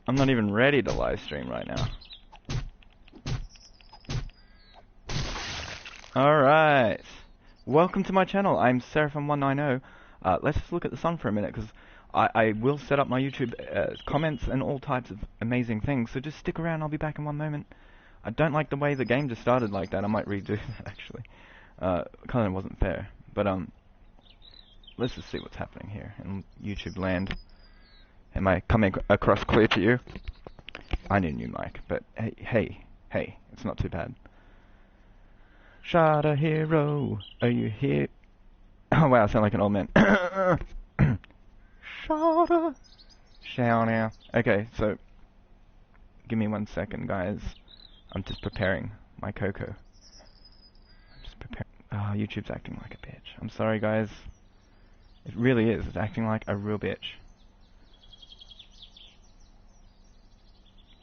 I'm not even ready to live stream right now. Alright. Welcome to my channel. I'm Seraphim 190. Let's just look at the sun for a minute, because I will set up my YouTube comments and all types of amazing things, so just stick around. I'll be back in one moment. I don't like the way the game just started like that. I might redo that, actually. Kind of wasn't fair. But, let's just see what's happening here in YouTube land. Am I coming across clear to you? I need a new mic, but hey, it's not too bad. Shot a hero, are you here? Oh wow, I sound like an old man. Shot a... Shout now. Okay, so... Give me 1 second, guys. I'm just preparing my cocoa. I'm just preparing... Oh, YouTube's acting like a bitch. I'm sorry, guys. It really is. It's acting like a real bitch.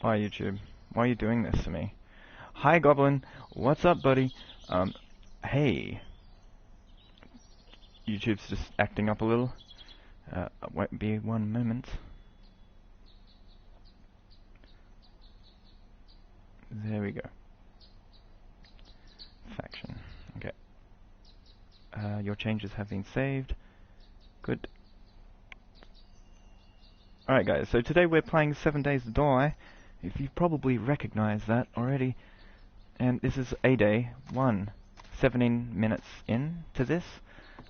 Why, YouTube? Why are you doing this to me? Hi, Goblin. What's up, buddy? Hey. YouTube's just acting up a little. Won't be 1 moment. There we go. Faction. Okay. Your changes have been saved. Good. Alright, guys. So today we're playing 7 Days to Die. If you've probably recognized that already. And this is a day 1. 17 minutes in to this.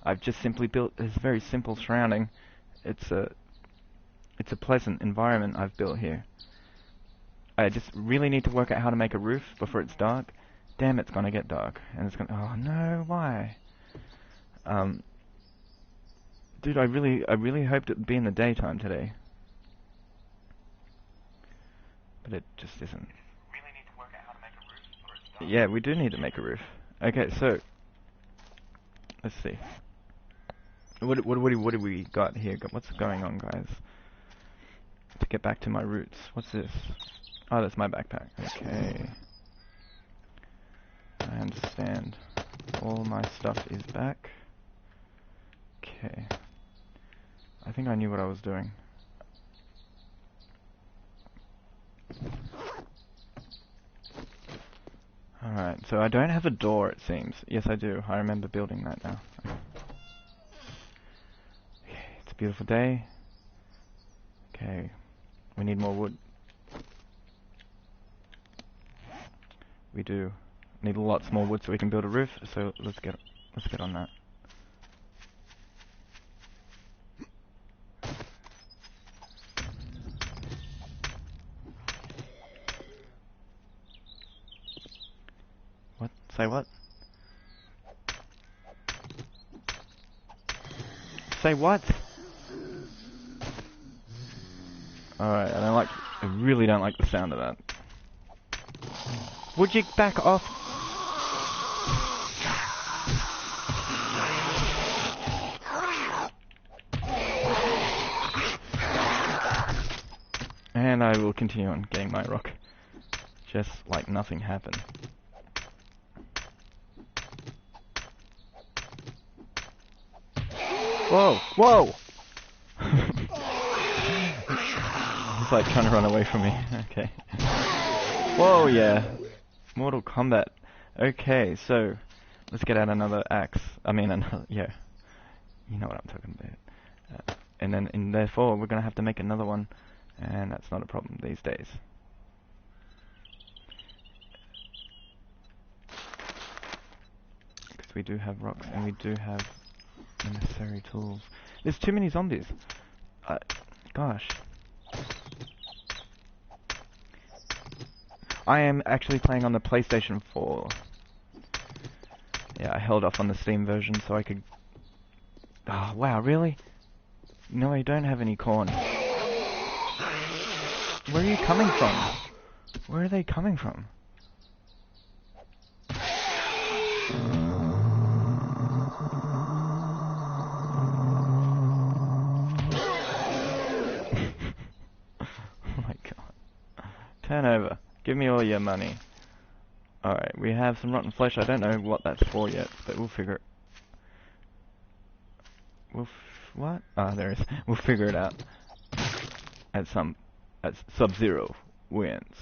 I've just simply built this very simple surrounding. It's a pleasant environment I've built here. I just really need to work out how to make a roof before it's dark. Damn, it's gonna get dark. And it's gonna... Oh no, why? Dude, I really hoped it would be in the daytime today. But it just isn't. Really need to work out how to make a roof before it's dark. Yeah, we do need to make a roof. Okay, so... Let's see. What do we got here? What's going on, guys? To get back to my roots. What's this? Oh, that's my backpack. Okay. I understand. All my stuff is back. Okay. I think I knew what I was doing. Alright, so I don't have a door, it seems. Yes, I do. I remember building that now. Okay, it's a beautiful day. Okay, we need more wood. We do need lots more wood so we can build a roof, so let's get on that. What? Say what? Say what? Alright, I really don't like the sound of that. Would you back off? And I will continue on getting my rock. Just like nothing happened. Whoa! Whoa! He's like trying to run away from me. Okay. Whoa, yeah. Mortal Kombat. Okay, so let's get out another axe. I mean, another, yeah. You know what I'm talking about. And then, therefore, we're gonna have to make another one, and that's not a problem these days. Because we do have rocks, and we do have the necessary tools. There's too many zombies. Gosh. I am actually playing on the PlayStation 4. Yeah, I held off on the Steam version so I could... Oh, wow, really? No, I don't have any corn. Where are you coming from? Where are they coming from? Oh my god. Turn over. Give me all your money. Alright, we have some rotten flesh. I don't know what that's for yet, but we'll figure it... what? Ah, there it is. We'll figure it out at some Sub-Zero wins.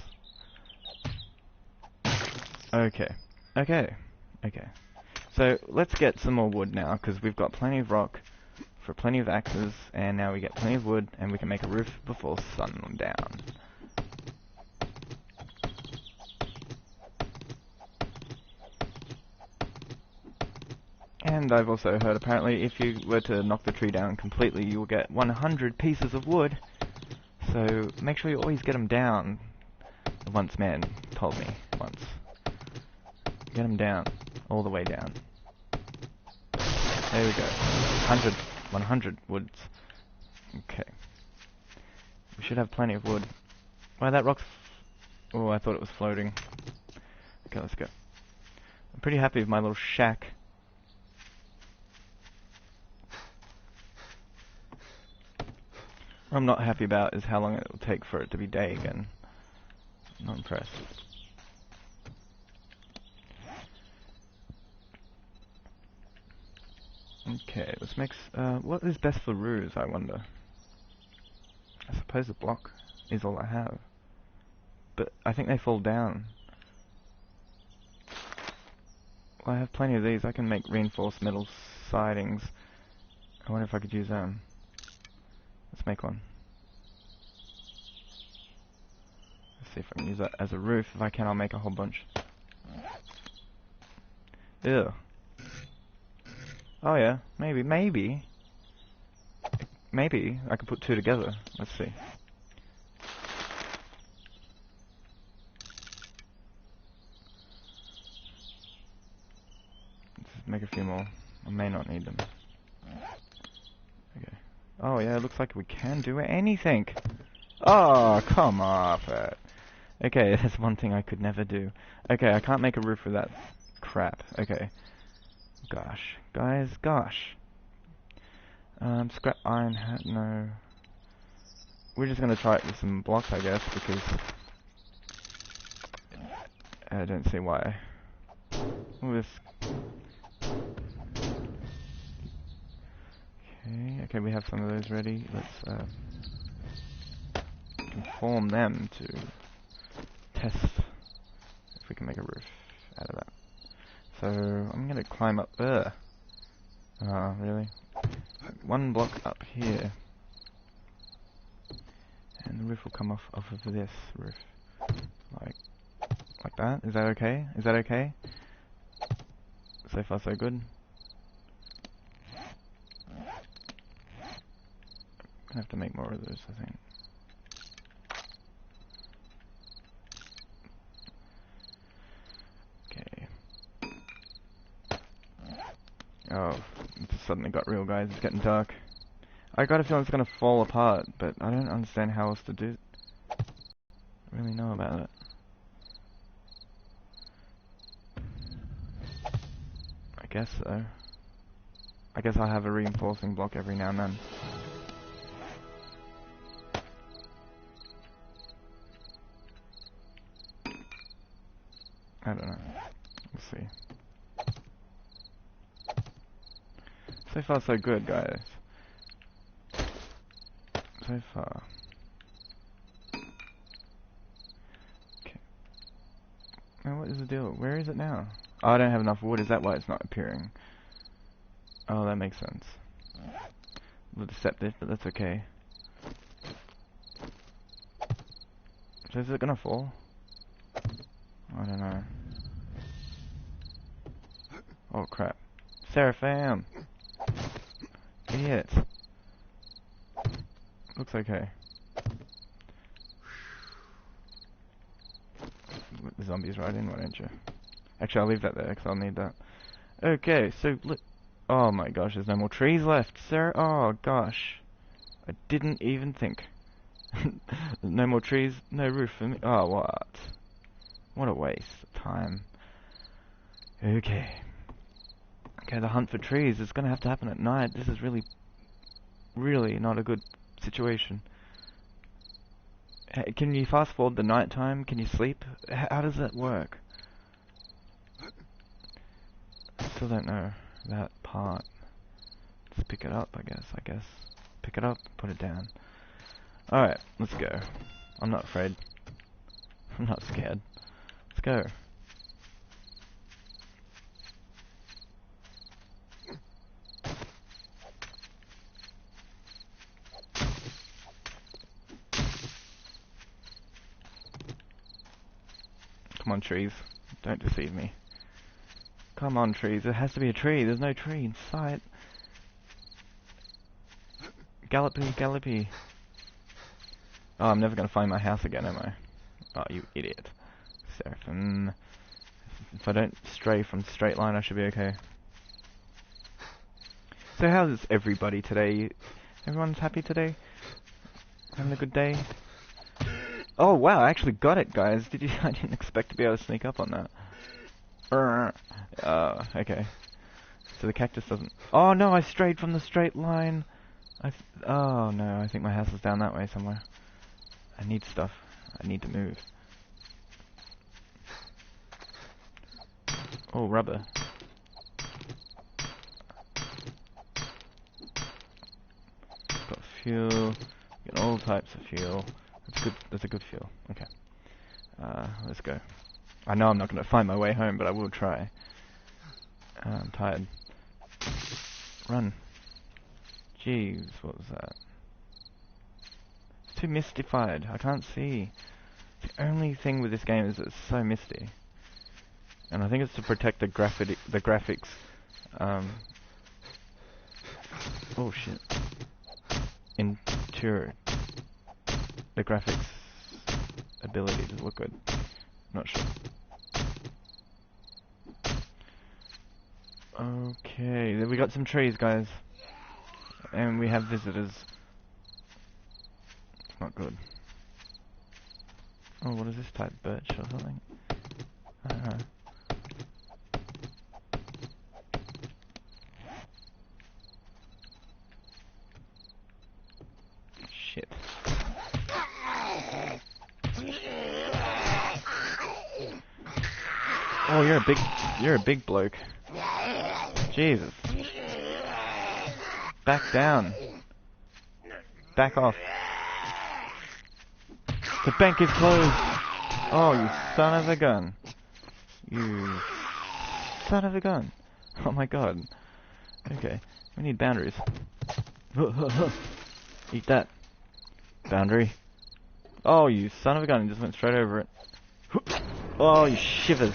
Okay. Okay. Okay. So, let's get some more wood now, because we've got plenty of rock for plenty of axes, and now we get plenty of wood, and we can make a roof before sundown. And I've also heard apparently if you were to knock the tree down completely, you will get 100 pieces of wood. So make sure you always get them down. Once man told me once. Get them down, all the way down. There we go. 100 woods. Okay. We should have plenty of wood. Wow, that rock's... Oh, I thought it was floating. Okay, let's go. I'm pretty happy with my little shack. What I'm not happy about is how long it will take for it to be day again. I'm not impressed. Okay, let's mix. What is best for roofs, I wonder? I suppose a block is all I have. But I think they fall down. Well, I have plenty of these. I can make reinforced metal sidings. I wonder if I could use them. Let's make one. Let's see if I can use that as a roof. If I can, I'll make a whole bunch. Ew. Oh yeah, maybe I could put two together. Let's see. Let's make a few more. I may not need them. Okay. Oh yeah, it looks like we can do anything. Oh, come off it. Okay, that's one thing I could never do. Okay, I can't make a roof with that crap. Okay. Gosh. Guys, gosh. Scrap iron hat, no. We're just gonna try it with some blocks, I guess, because I don't see why. Okay, okay, we have some of those ready. Let's conform them to test if we can make a roof out of that. So I'm gonna climb up there. Really? One block up here, and the roof will come off of this roof, like that. Is that okay? Is that okay? So far, so good. I have to make more of those, I think. Okay. Oh, it just suddenly got real, guys. It's getting dark. I got a feeling it's gonna fall apart, but I don't understand how else to do. Really know about it. I guess so. I guess I'll have a reinforcing block every now and then. I don't know. We'll see. So far, so good, guys. So far. Okay. Now, what is the deal? Where is it now? Oh, I don't have enough wood. Is that why it's not appearing? Oh, that makes sense. A little deceptive, but that's okay. So is it gonna fall? I don't know. Oh crap. Seraphim! Idiot! Looks okay. Let the zombies right in, why don't you? Actually, I'll leave that there, because I'll need that. Okay, so look. Oh my gosh, there's no more trees left. Oh gosh. I didn't even think. No more trees, no roof for me. Oh, what? What a waste of time. Okay. Okay, the hunt for trees is going to have to happen at night. This is really, really not a good situation. Can you fast forward the night time? Can you sleep? How does that work? I still don't know that part. Let's pick it up, I guess. Pick it up, put it down. Alright, let's go. I'm not afraid. I'm not scared. Let's go. Come on, trees. Don't deceive me. Come on, trees. There has to be a tree. There's no tree in sight. Gallopy, gallopy. Oh, I'm never going to find my house again, am I? Oh, you idiot. Seraphim. If I don't stray from the straight line, I should be okay. So how's everybody today? Everyone's happy today? Having a good day? Oh wow, I actually got it, guys. Did you? I didn't expect to be able to sneak up on that. Okay. So the cactus doesn't... Oh no, I strayed from the straight line. Oh no, I think my house is down that way somewhere. I need stuff. I need to move. Oh, rubber. Got fuel. Get all types of fuel. That's good. That's a good fuel. Okay. Let's go. I know I'm not going to find my way home, but I will try. I'm tired. Run. Jeez, what was that? It's too mystified. I can't see. The only thing with this game is it's so misty. And I think it's to protect the graphics. Oh shit. The graphics ability to look good. Not sure. Okay, then we got some trees, guys. And we have visitors. It's not good. Oh, what is this type? Birch or something? I don't know. Shit. Oh, you're a big bloke. Jesus. Back down. Back off. The bank is closed. Oh, you son of a gun. You son of a gun. Oh my god. Okay, we need boundaries. Eat that. Boundary. Oh, you son of a gun, he just went straight over it. Oh, you shivers.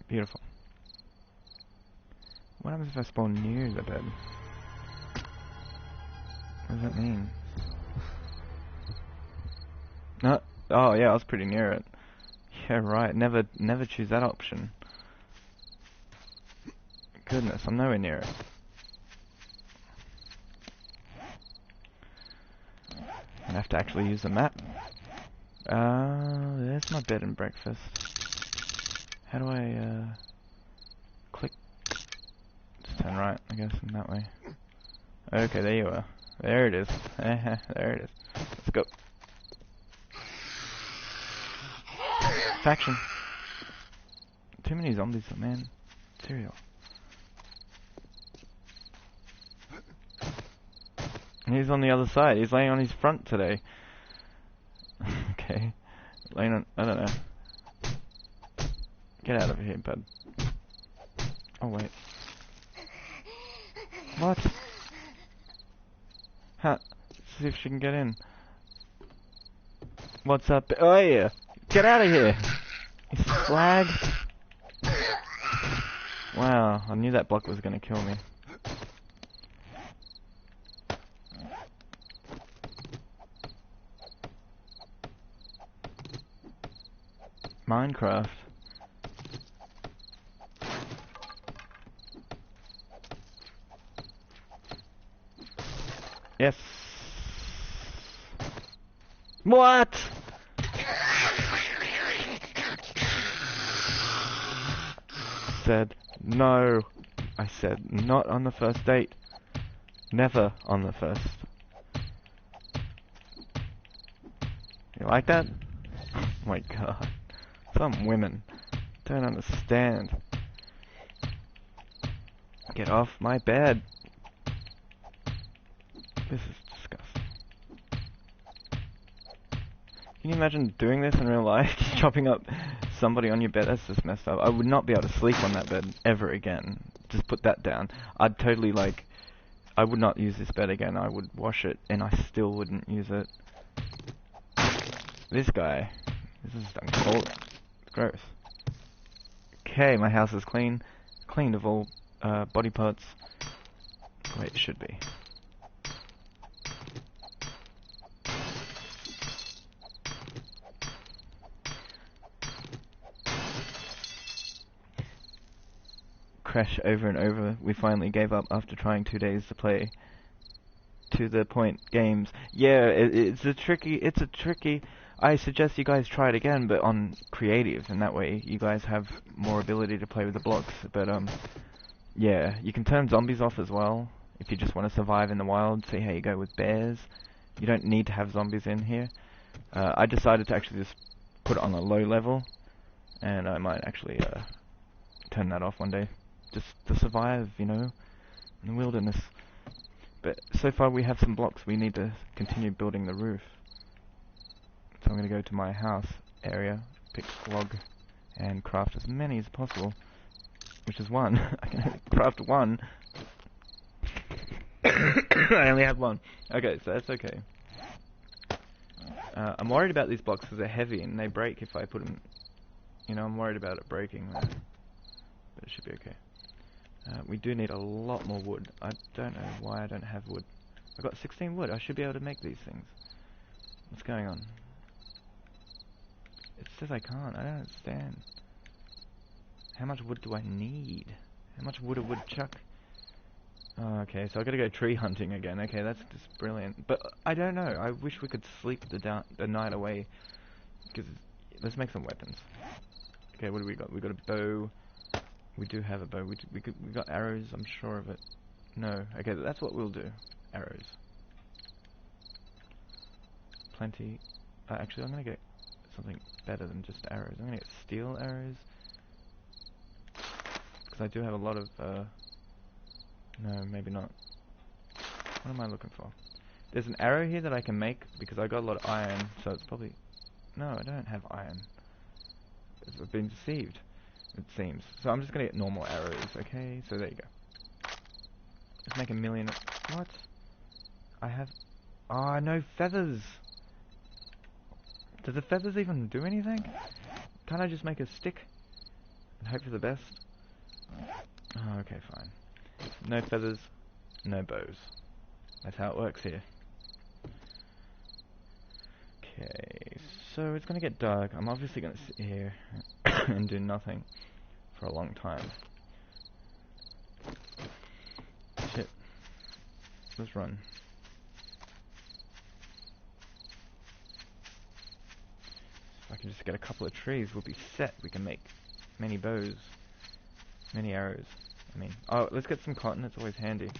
Beautiful. What happens if I spawn near the bed? What does that mean? No. Oh yeah, I was pretty near it. Yeah, right. Never choose that option. Goodness, I'm nowhere near it. I have to actually use the map. There's my bed and breakfast. How do I, click? Just turn right, I guess, in that way. Okay, there you are. There it is. There it is. Let's go. Faction. Too many zombies, man. Cereal. He's on the other side. He's laying on his front today. Okay. Laying on... I don't know. Get out of here, bud. Oh, wait. What? Huh. Let's see if she can get in. What's up? Oh, yeah. Get out of here. You slag. Wow. I knew that block was going to kill me. Minecraft. Yes. What? Said no. I said not on the first date. Never on the first. You like that? Oh my god. Some women don't understand. Get off my bed. This is disgusting. Can you imagine doing this in real life? Just chopping up somebody on your bed? That's just messed up. I would not be able to sleep on that bed ever again. Just put that down. I'd totally I would not use this bed again. I would wash it and I still wouldn't use it. This guy. This is uncalled. It's gross. Okay, my house is clean. Cleaned of all body parts. The way it should be. Crash over and over. We finally gave up after trying 2 days to play to the point games. Yeah, it's a tricky. I suggest you guys try it again, but on creative, and that way you guys have more ability to play with the blocks. But yeah, you can turn zombies off as well if you just want to survive in the wild. See how you go with bears. You don't need to have zombies in here. I decided to actually just put it on a low level, and I might actually turn that off one day. Just to survive, you know, in the wilderness. But so far we have some blocks. We need to continue building the roof. So I'm going to go to my house area, pick log, and craft as many as possible. Which is one. I can craft one. I only have one. Okay, so that's okay. I'm worried about these blocks because they're heavy and they break if I put them... You know, I'm worried about it breaking. But it should be okay. We do need a lot more wood. I don't know why I don't have wood. I've got 16 wood. I should be able to make these things. What's going on? It says I can't. I don't understand. How much wood do I need? How much wood a woodchuck? Oh, okay, so I gotta go tree hunting again. Okay, that's just brilliant. But I don't know. I wish we could sleep the night away. Because let's make some weapons. Okay, what do we got? We got a bow. We do have a bow. We got arrows. I'm sure of it. No. Okay, that's what we'll do. Arrows. Plenty. Actually, I'm gonna get something better than just arrows. I'm gonna get steel arrows. Because I do have a lot of, no, maybe not. What am I looking for? There's an arrow here that I can make, because I got a lot of iron, so it's probably... No, I don't have iron. I've been deceived, it seems. So I'm just gonna get normal arrows, okay? So there you go. Let's make a million... What? I have... Ah, no feathers! Do the feathers even do anything? Can't I just make a stick? And hope for the best? Oh, okay, fine. No feathers, no bows. That's how it works here. Okay, so it's gonna get dark. I'm obviously gonna sit here and do nothing for a long time. Shit. Let's run. If I can just get a couple of trees, we'll be set. We can make many bows, many arrows. I mean, oh, let's get some cotton. It's always handy.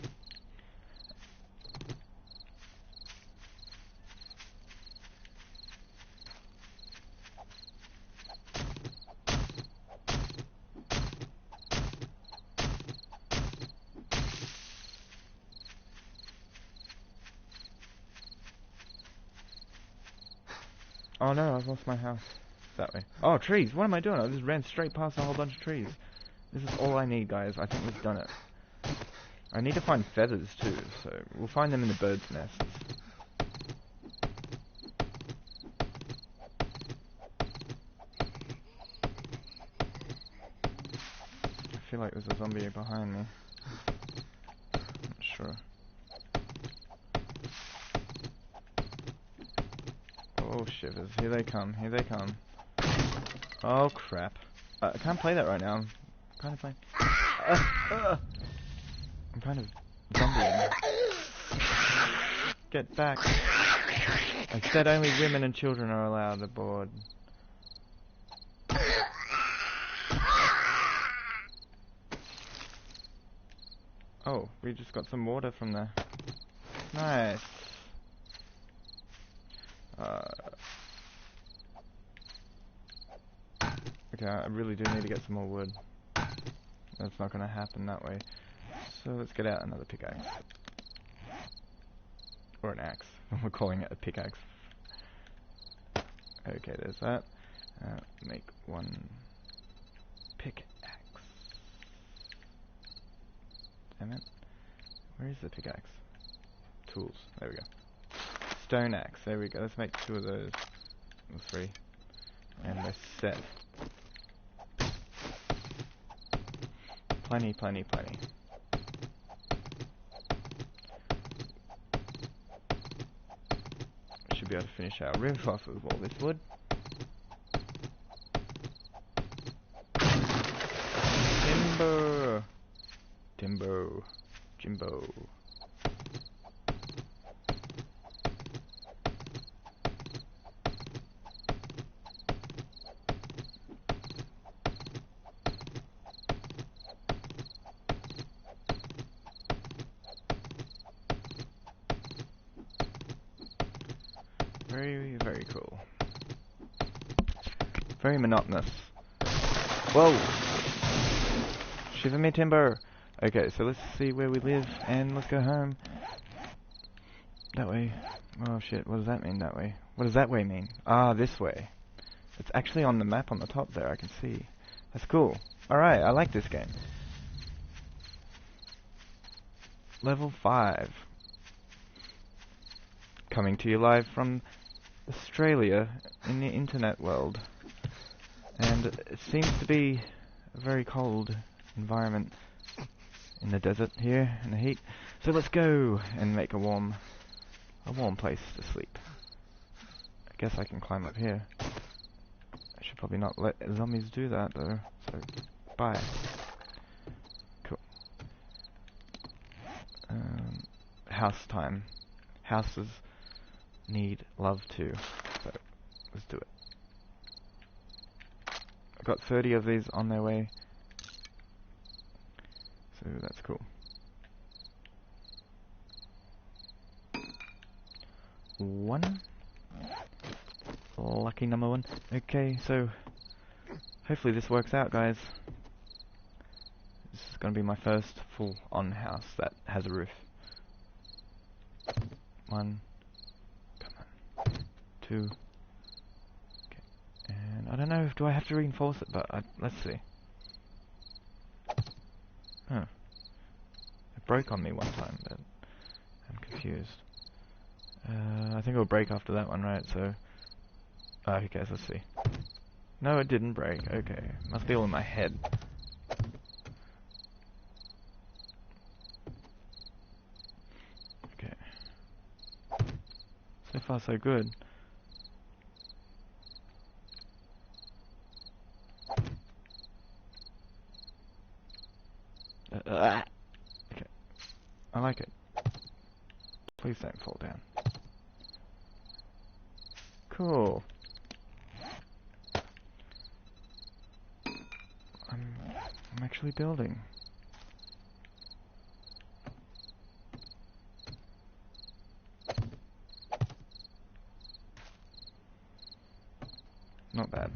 Oh no, I've lost my house. That way. Oh, trees! What am I doing? I just ran straight past a whole bunch of trees. This is all I need, guys. I think we've done it. I need to find feathers too, so we'll find them in the birds' nests. I feel like there's a zombie behind me. Not sure. Oh shivers, here they come, here they come. Oh crap. I can't play that right now. I'm kind of playing... I'm kind of zombieing. Get back. I said only women and children are allowed aboard. Oh, we just got some water from there. Nice. Okay, I really do need to get some more wood. That's not going to happen that way. So let's get out another pickaxe. Or an axe. We're calling it a pickaxe. Okay, there's that. Make one pickaxe. Damn it. Where is the pickaxe? Tools. There we go. Stone axe. There we go. Let's make 2 of those. Or 3. And we're set. Plenty, plenty, plenty. Should be able to finish our roof off with all this wood. Timber! Timbo. Jimbo. Very, very cool. Very monotonous. Whoa! Shiver me timber! Okay, so let's see where we live, and let's go home. That way. Oh shit, what does that mean, that way? What does that way mean? Ah, this way. It's actually on the map on the top there, I can see. That's cool. Alright, I like this game. Level 5. Coming to you live from Australia in the internet world. And it seems to be a very cold environment in the desert here, in the heat. So let's go and make a warm place to sleep. I guess I can climb up here. I should probably not let zombies do that though, so bye. Cool. House time. Houses need love too, so let's do it. I've got 30 of these on their way, so that's cool. One. Lucky number 1. Okay, so hopefully this works out, guys. This is going to be my first full-on house that has a roof. 1. Come on. 2. Okay. And I don't know, do I have to reinforce it? But let's see. Huh. It broke on me one time, but I'm confused. I think it'll break after that one, right? So, who cares? Let's see. No, it didn't break. Okay, must be all in my head. Okay. So far, so good. Okay. I like it. Please don't fall down. Cool. I'm actually building. Not bad.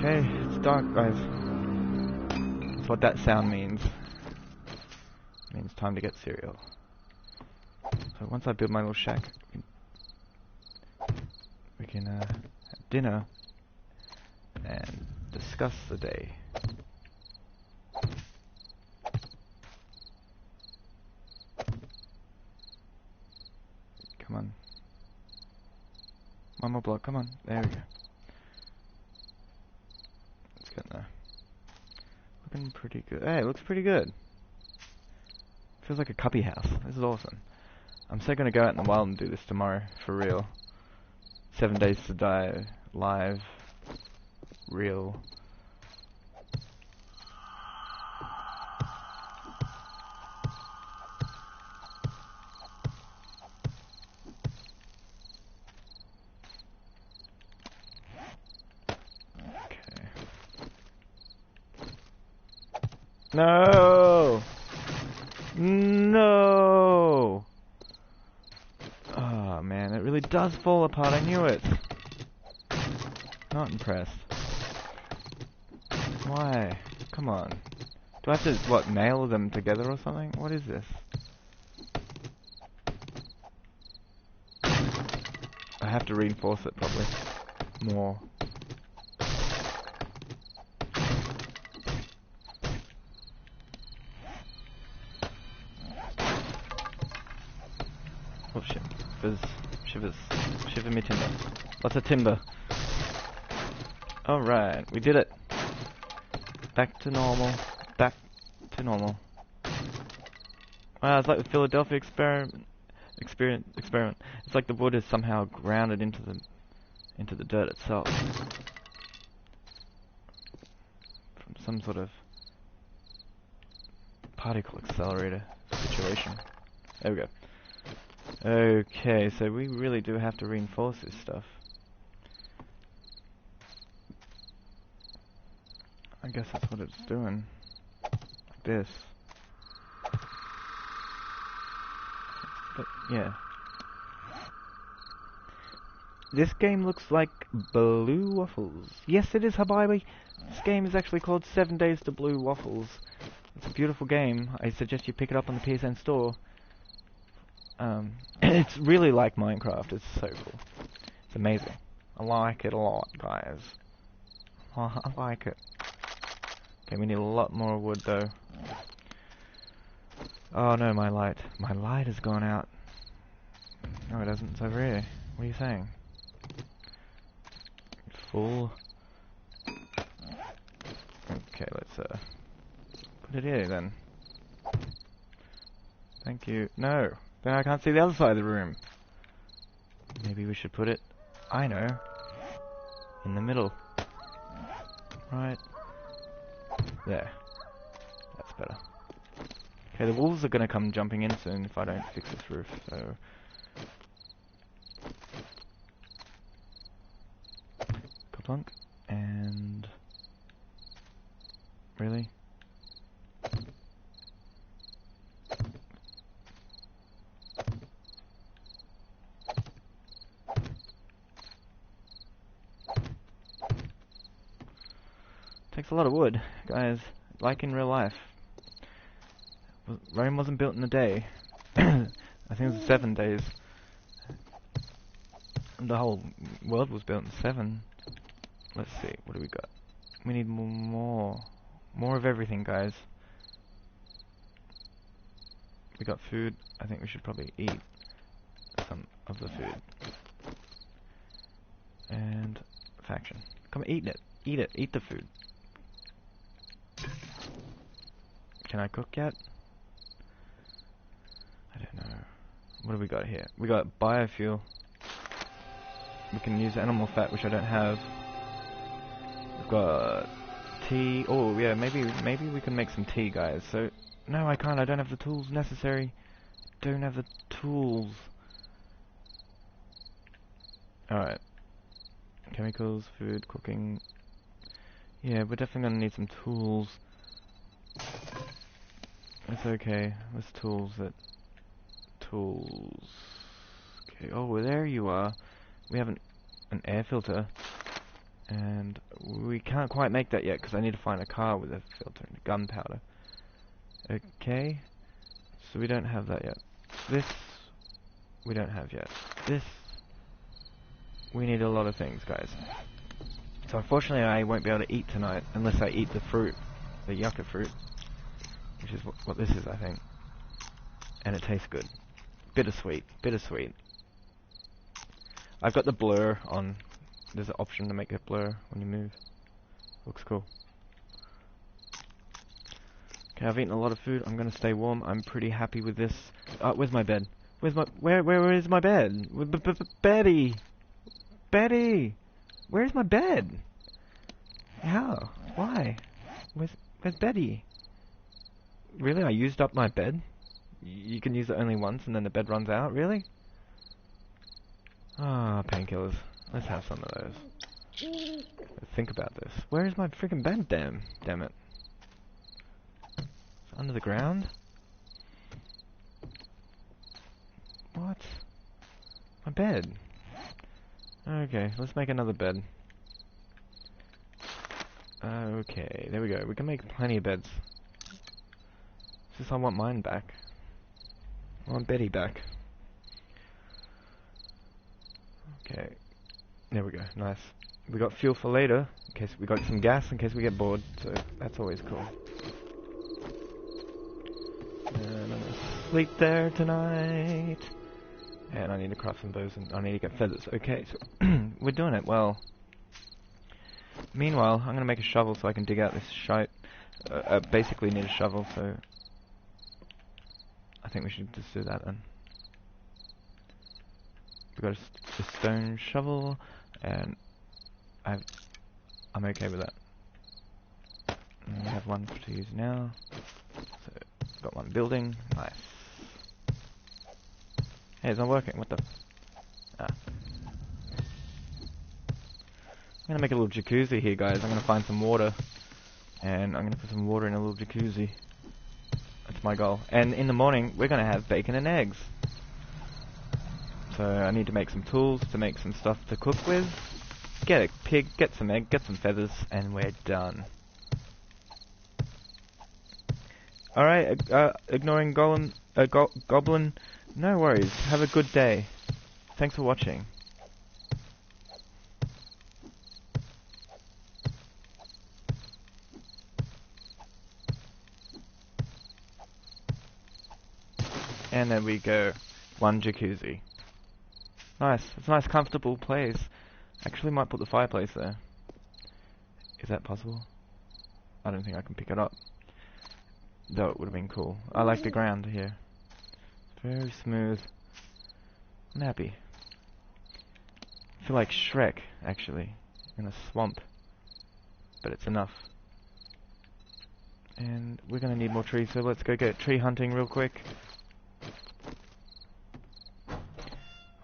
Okay, it's dark, guys. That's what that sound means. It means time to get cereal. So once I build my little shack, we can have dinner and discuss the day. Come on. One more block, come on. There we go. Let's get there. Looking pretty good. Hey, it looks pretty good. Feels like a cubby house. This is awesome. I'm so gonna go out in the wild and do this tomorrow, for real. 7 Days to Die live, real. Okay. No! No! Oh man, it really does fall apart, I knew it! Not impressed. Why? Come on. Do I have to, what, nail them together or something? What is this? I have to reinforce it, probably. More. Oh shit. Shivers. Shiver me timber. Lots of timber. Alright, we did it. Back to normal. Back to normal. Wow, it's like the Philadelphia experiment. It's like the wood is somehow grounded into the dirt itself. From some sort of particle accelerator situation. There we go. Okay, so we really do have to reinforce this stuff. I guess that's what it's doing. Like this. But, yeah. This game looks like Blue Waffles. Yes, it is, Habibi. This game is actually called 7 Days to Blue Waffles. It's a beautiful game. I suggest you pick it up on the PSN store. It's really like Minecraft. It's so cool. It's amazing. I like it a lot, guys. I like it. Okay, we need a lot more wood, though. Oh no, my light. My light has gone out. No, it hasn't. It's over here. What are you saying? Full. Okay, let's put it here then. Thank you. No, then I can't see the other side of the room. Maybe we should put it, I know, in the middle. Right there. That's better. Okay, the wolves are gonna come jumping in soon if I don't fix this roof, so... Kaplunk. And... Really? Takes a lot of wood, guys, like in real life. Rome wasn't built in a day. I think it was 7 days. The whole world was built in 7. Let's see, what do we got? We need more of everything, guys. We got food. I think we should probably eat some of the food. And faction. Come eat it. Eat it. Eat the food. Can I cook yet? I don't know. What do we got here? We got biofuel. We can use animal fat, which I don't have. We've got tea. Oh yeah, maybe we can make some tea, guys. So no, I can't. I don't have the tools necessary. Don't have the tools. All right. Chemicals, food, cooking. Yeah, we're definitely gonna need some tools. It's okay. What's tools? Tools. Okay. Oh, well, there you are. We have an air filter, and we can't quite make that yet because I need to find a car with a filter and gunpowder. Okay. So we don't have that yet. This we don't have yet. This we need a lot of things, guys. So unfortunately, I won't be able to eat tonight unless I eat the fruit, the yucca fruit. Which is what this is, I think. And it tastes good. Bittersweet. Bittersweet. I've got the blur on. There's an option to make it blur when you move. Looks cool. Okay, I've eaten a lot of food. I'm gonna stay warm. I'm pretty happy with this. Where's my bed? Where is my bed? Betty! Betty! Where's my bed? How? Why? Where's Betty? Really? I used up my bed? You can use it only once and then the bed runs out? Really? Ah, painkillers. Let's have some of those. Let's think about this. Where is my freaking bed? Damn it. It's under the ground? What? My bed. Okay, let's make another bed. Okay, there we go. We can make plenty of beds. It's just I want mine back. I want Betty back. Okay. There we go. Nice. We got fuel for later, in case we got some gas in case we get bored, so that's always cool. And I'm gonna sleep there tonight. And I need to craft some bows and I need to get feathers. Okay, so we're doing it well. Meanwhile, I'm gonna make a shovel so I can dig out this shite. I basically need a shovel, so I think we should just do that then. We got a stone shovel, and I'm okay with that. And we have one to use now. So got one building. Nice. Hey, it's not working. What the? Ah. I'm gonna make a little jacuzzi here, guys. I'm gonna find some water, and I'm gonna put some water in a little jacuzzi. That's my goal. And in the morning, we're gonna have bacon and eggs. So I need to make some tools to make some stuff to cook with. Get a pig, get some egg, get some feathers, and we're done. Alright, ignoring goblin, no worries. Have a good day. Thanks for watching. And there we go. One jacuzzi. Nice. It's a nice comfortable place. Actually might put the fireplace there. Is that possible? I don't think I can pick it up. Though it would have been cool. I like the ground here. It's very smooth. I'm happy. I feel like Shrek, actually. In a swamp. But it's enough. And we're gonna need more trees, so let's go get tree hunting real quick.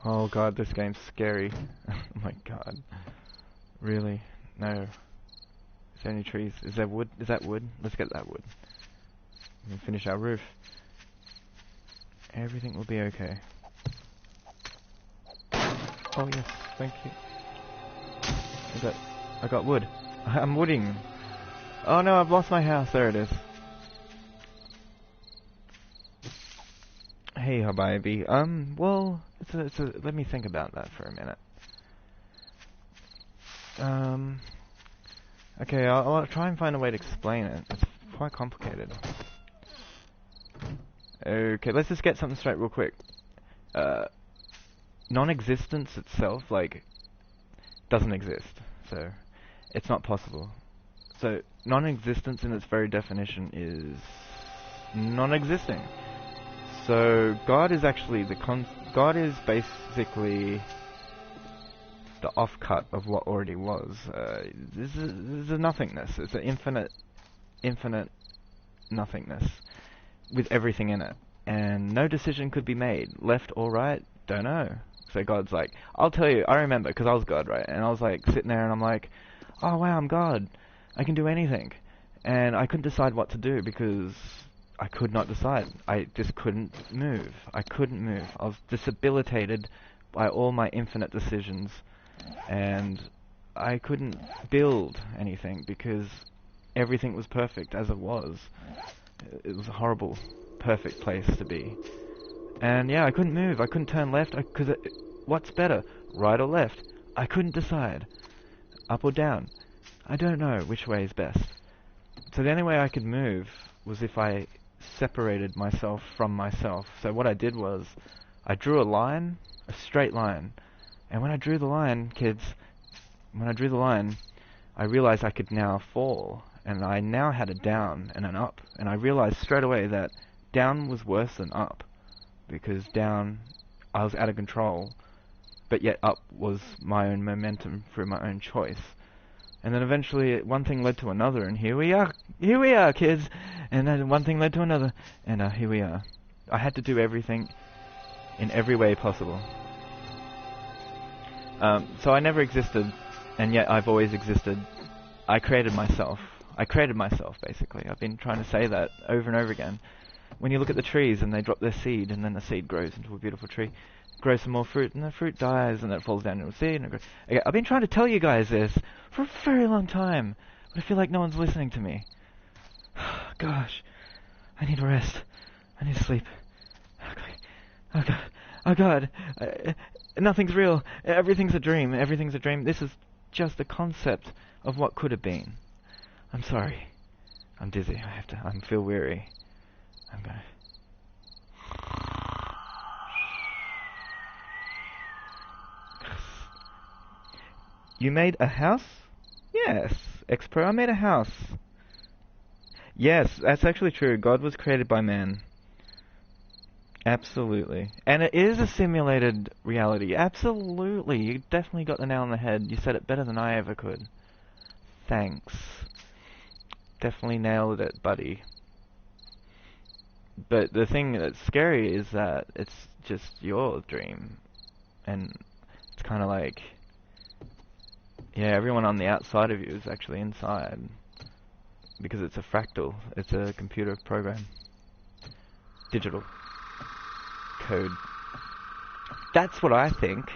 Oh god, this game's scary. Oh my god. Really? No. Is there any trees? Is there wood? Is that wood? Let's get that wood. We can finish our roof. Everything will be okay. Oh yes, thank you. I got wood. I'm wooding. Oh no, I've lost my house. There it is. Hey, Habibi. Well, let me think about that for a minute. Okay, I'll try and find a way to explain it. It's quite complicated. Okay, let's just get something straight real quick. Non-existence itself, like, doesn't exist. So, it's not possible. So, non-existence in its very definition is non-existing. So God is actually God is basically the offcut of what already was. This is a nothingness. It's an infinite nothingness with everything in it, and no decision could be made, left or right. Don't know. So God's like, I'll tell you. I remember because I was God, right? And I was like sitting there, and I'm like, oh wow, I'm God. I can do anything, and I couldn't decide what to do because I could not decide. I just couldn't move. I couldn't move. I was debilitated by all my infinite decisions, and I couldn't build anything because everything was perfect as it was. It was a horrible, perfect place to be. And yeah, I couldn't move. I couldn't turn left. What's better, right or left? I couldn't decide. Up or down? I don't know which way is best. So the only way I could move was if I separated myself from myself. So what I did was, I drew a line, a straight line, and when I drew the line, kids, I realized I could now fall, and I now had a down and an up, and I realized straight away that down was worse than up, because down, I was out of control, but yet up was my own momentum through my own choice. And then eventually one thing led to another, and here we are, kids. And then one thing led to another, and here we are. I had to do everything in every way possible. So I never existed, and yet I've always existed. I created myself. Basically. I've been trying to say that over and over again. When you look at the trees and they drop their seed, and then the seed grows into a beautiful tree, grows some more fruit, and the fruit dies, and then it falls down into a seed, and it grows. Okay, I've been trying to tell you guys this for a very long time, but I feel like no one's listening to me. Gosh, I need rest. I need sleep. Okay. Oh God. Nothing's real. Everything's a dream. Everything's a dream. This is just a concept of what could have been. I'm sorry. I'm dizzy. I feel weary. I'm gonna... You made a house? Yes, X-Pro, I made a house. Yes, that's actually true. God was created by man. Absolutely. And it is a simulated reality. Absolutely. You definitely got the nail on the head. You said it better than I ever could. Thanks. Definitely nailed it, buddy. But the thing that's scary is that it's just your dream. And it's kind of like... Yeah, everyone on the outside of you is actually inside. Because it's a fractal. It's a computer program. Digital. Code. That's what I think.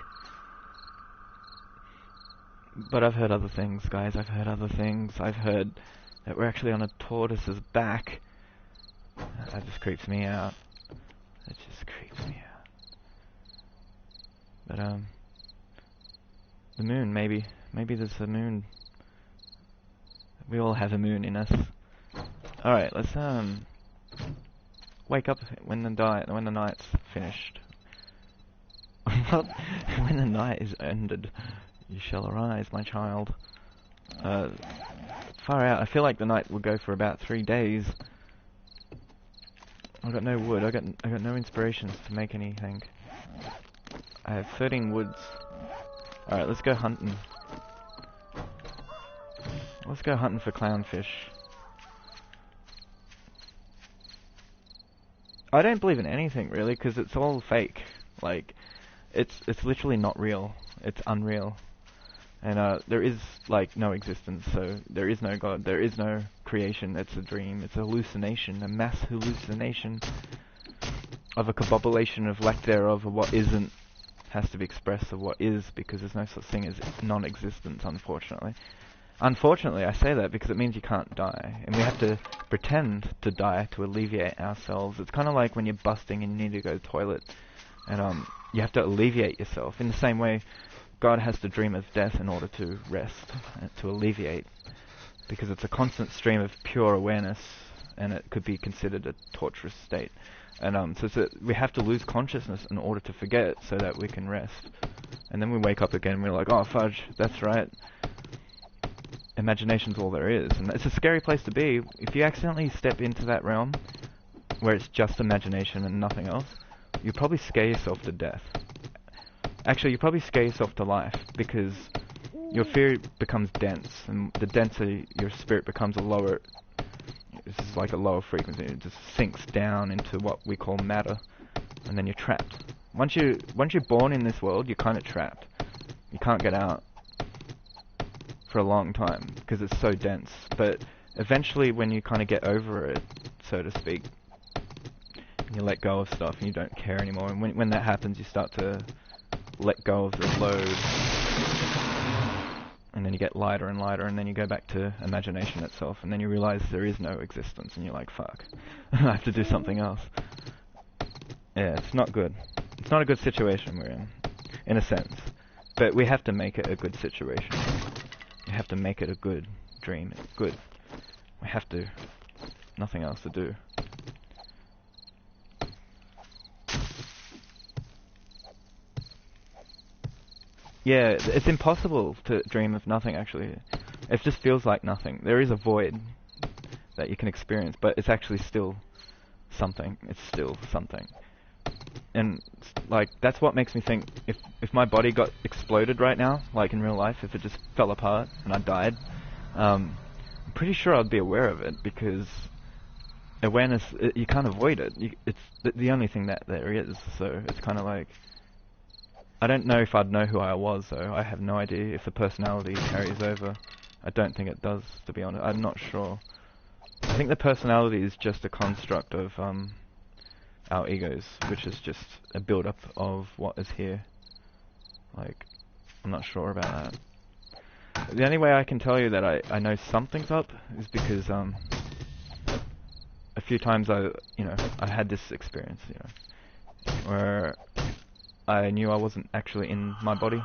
But I've heard other things, guys. I've heard other things. I've heard that we're actually on a tortoise's back. That just creeps me out. It just creeps me out. But, the moon, maybe. Maybe there's a moon. We all have a moon in us. Alright, let's, wake up when the night's finished. When the night is ended, you shall arise, my child. Far out. I feel like the night will go for about 3 days. I've got no wood. I got no inspirations to make anything. I have 13 woods. Alright, let's go hunting. Let's go hunting for clownfish. I don't believe in anything really, because it's all fake. Like, it's literally not real. It's unreal. And there is like no existence, so there is no God, there is no creation. It's a dream. It's a hallucination, a mass hallucination of a combobulation of lack thereof, of what isn't has to be expressed of what is, because there's no such thing as non-existence, unfortunately. Unfortunately, I say that because it means you can't die, and we have to pretend to die to alleviate ourselves. It's kind of like when you're busting and you need to go to the toilet, and you have to alleviate yourself. In the same way, God has to dream of death in order to rest, to alleviate, because it's a constant stream of pure awareness, and it could be considered a torturous state. And so we have to lose consciousness in order to forget, so that we can rest. And then we wake up again, and we're like, oh fudge, that's right. Imagination's all there is, and it's a scary place to be. If you accidentally step into that realm, where it's just imagination and nothing else, you probably scare yourself to death. Actually, you probably scare yourself to life, because your fear becomes dense, and the denser your spirit becomes, a lower... This is like a lower frequency. It just sinks down into what we call matter, and then you're trapped. Once you're born in this world, you're kind of trapped. You can't get out for a long time, because it's so dense. But eventually, when you kind of get over it, so to speak, you let go of stuff, and you don't care anymore. And when that happens, you start to let go of the load, and then you get lighter and lighter, and then you go back to imagination itself, and then you realize there is no existence, and you're like, fuck, I have to do something else. Yeah, it's not good. It's not a good situation we're in a sense. But we have to make it a good situation. We have to make it a good dream. It's good. We have to. Nothing else to do. Yeah, it's impossible to dream of nothing, actually. It just feels like nothing. There is a void that you can experience, but it's actually still something. It's still something. And like that's what makes me think if my body got exploded right now, like in real life, if it just fell apart and I died, I'm pretty sure I'd be aware of it, because awareness, you can't avoid it. It's the only thing that there is. So it's kind of like, I don't know if I'd know who I was though. I have no idea if the personality carries over. I don't think it does, to be honest. I'm not sure. I think the personality is just a construct of our egos, which is just a build-up of what is here. Like, I'm not sure about that. The only way I can tell you that I know something's up is because a few times I had this experience, where I knew I wasn't actually in my body,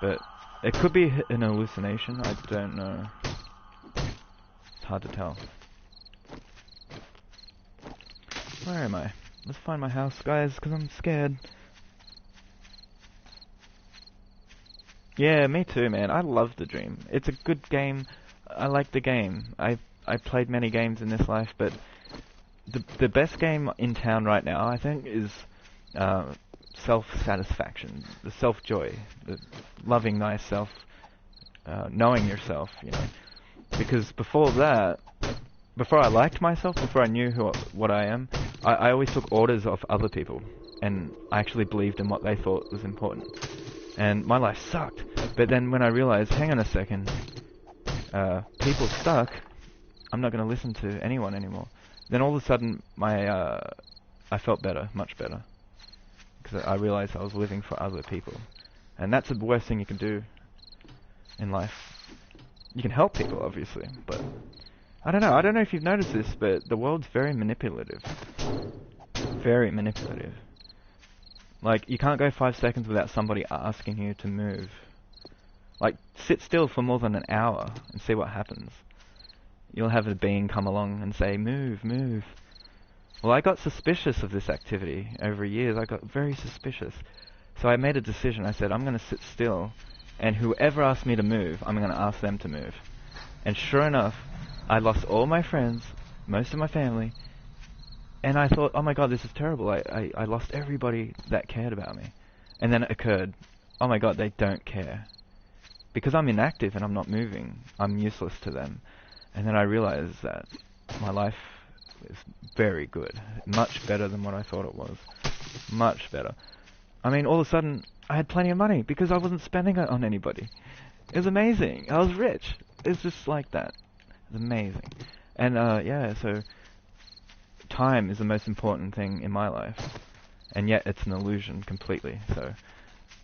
but it could be an hallucination. I don't know. It's hard to tell. Where am I? Let's find my house, guys, because I'm scared. Yeah, me too, man. I love The Dream. It's a good game. I like the game. I played many games in this life, but the best game in town right now, I think, is self-satisfaction, the self-joy, the loving thyself, knowing yourself, Because before that, before I liked myself, before I knew what I am, I always took orders off other people, and I actually believed in what they thought was important. And my life sucked. But then when I realized, hang on a second, people suck, I'm not going to listen to anyone anymore. Then all of a sudden, I felt better, much better, because I realized I was living for other people, and that's the worst thing you can do in life. You can help people, obviously, but I don't know. I don't know if you've noticed this, but the world's very manipulative. Very manipulative. Like, you can't go 5 seconds without somebody asking you to move. Like, sit still for more than an hour and see what happens. You'll have a being come along and say, move, move. Well, I got suspicious of this activity over years. I got very suspicious. So I made a decision. I said, I'm going to sit still, and whoever asks me to move, I'm going to ask them to move. And sure enough, I lost all my friends, most of my family, and I thought, oh my god, this is terrible. I lost everybody that cared about me. And then it occurred, oh my god, they don't care. Because I'm inactive and I'm not moving, I'm useless to them. And then I realized that my life is very good. Much better than what I thought it was. Much better. I mean, all of a sudden, I had plenty of money because I wasn't spending it on anybody. It was amazing. I was rich. It's just like that. It's amazing. And yeah, so time is the most important thing in my life, and yet it's an illusion completely. So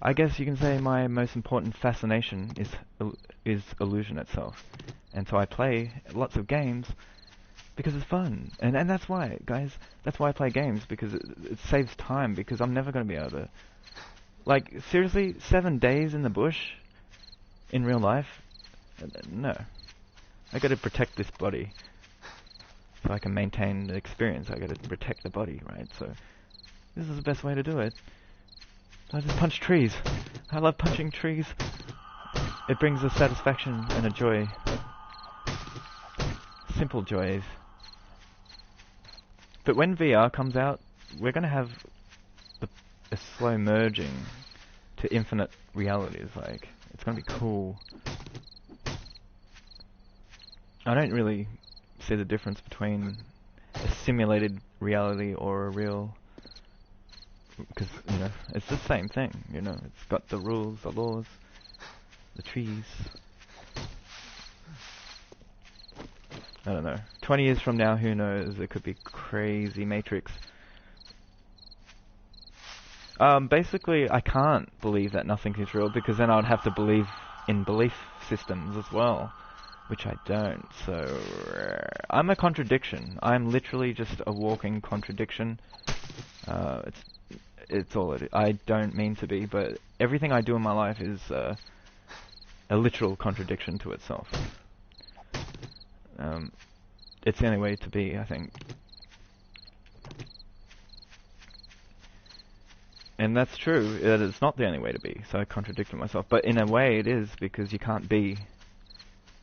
I guess you can say my most important fascination is illusion itself. And so I play lots of games because it's fun. And that's why, guys, that's why I play games, because it saves time, because I'm never going to be able to... Like, seriously, 7 days in the bush in real life? No. I gotta protect this body so I can maintain the experience. I gotta protect the body, right? So this is the best way to do it. So I just punch trees. I love punching trees. It brings a satisfaction and a joy. Simple joys. But when VR comes out, we're gonna have a slow merging to infinite realities. Like, it's gonna be cool. I don't really see the difference between a simulated reality or a real, because, it's the same thing, it's got the rules, the laws, the trees. I don't know. 20 years from now, who knows? It could be crazy Matrix. Basically, I can't believe that nothing is real, because then I would have to believe in belief systems as well, which I don't. So I'm a contradiction. I'm literally just a walking contradiction. It's all it is. I don't mean to be, but everything I do in my life is a literal contradiction to itself. It's the only way to be, I think. And that's true, that it's not the only way to be, so I contradicted myself. But in a way it is, because you can't be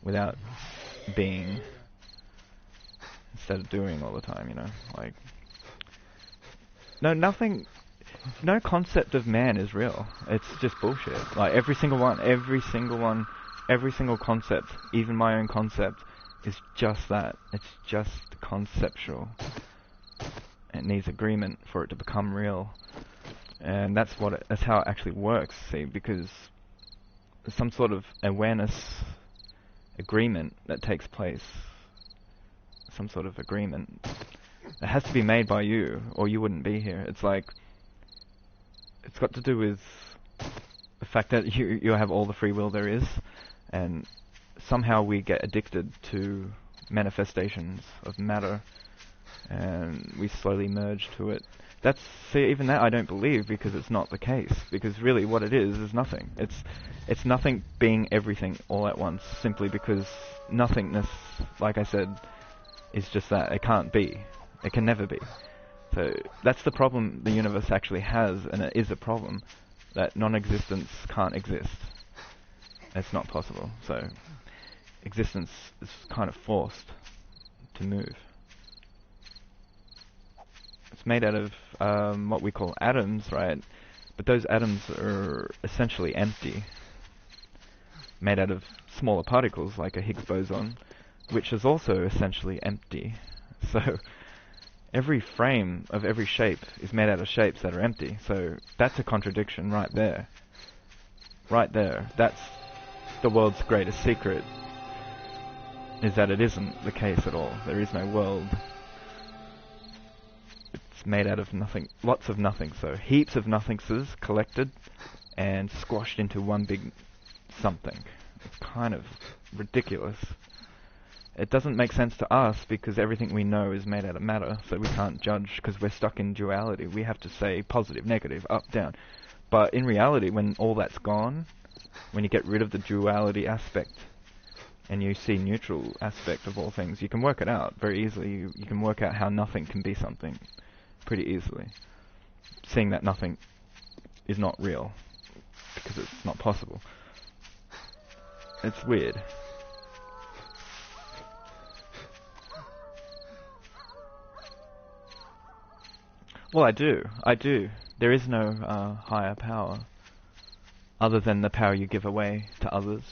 without being, instead of doing all the time, like... No, nothing No concept of man is real. It's just bullshit. Like every single one, every single concept, even my own concept, is just that. It's just conceptual. It needs agreement for it to become real, and that's how it actually works. See, because there's some sort of awareness agreement that takes place. Some sort of agreement. It has to be made by you, or you wouldn't be here. It's like, it's got to do with the fact that you have all the free will there is, and somehow we get addicted to manifestations of matter, and we slowly merge to it. See, even that I don't believe, because it's not the case. Because really, what it is nothing. It's nothing being everything all at once, simply because nothingness, like I said, is just that. It can't be. It can never be. So that's the problem the universe actually has, and it is a problem, that non-existence can't exist. It's not possible. So existence is kind of forced to move. It's made out of what we call atoms, right? But those atoms are essentially empty. Made out of smaller particles, like a Higgs boson, which is also essentially empty. So every frame of every shape is made out of shapes that are empty. So that's a contradiction right there. Right there. That's the world's greatest secret, is that it isn't the case at all. There is no world. It's made out of nothing, lots of nothing. So heaps of nothingses collected and squashed into one big something. It's kind of ridiculous. It doesn't make sense to us because everything we know is made out of matter, so we can't judge because we're stuck in duality. We have to say positive, negative, up, down. But in reality, when all that's gone, when you get rid of the duality aspect and you see neutral aspect of all things, you can work it out very easily. You can work out how nothing can be something pretty easily. Seeing that nothing is not real because it's not possible. It's weird. Well, I do. There is no higher power other than the power you give away to others.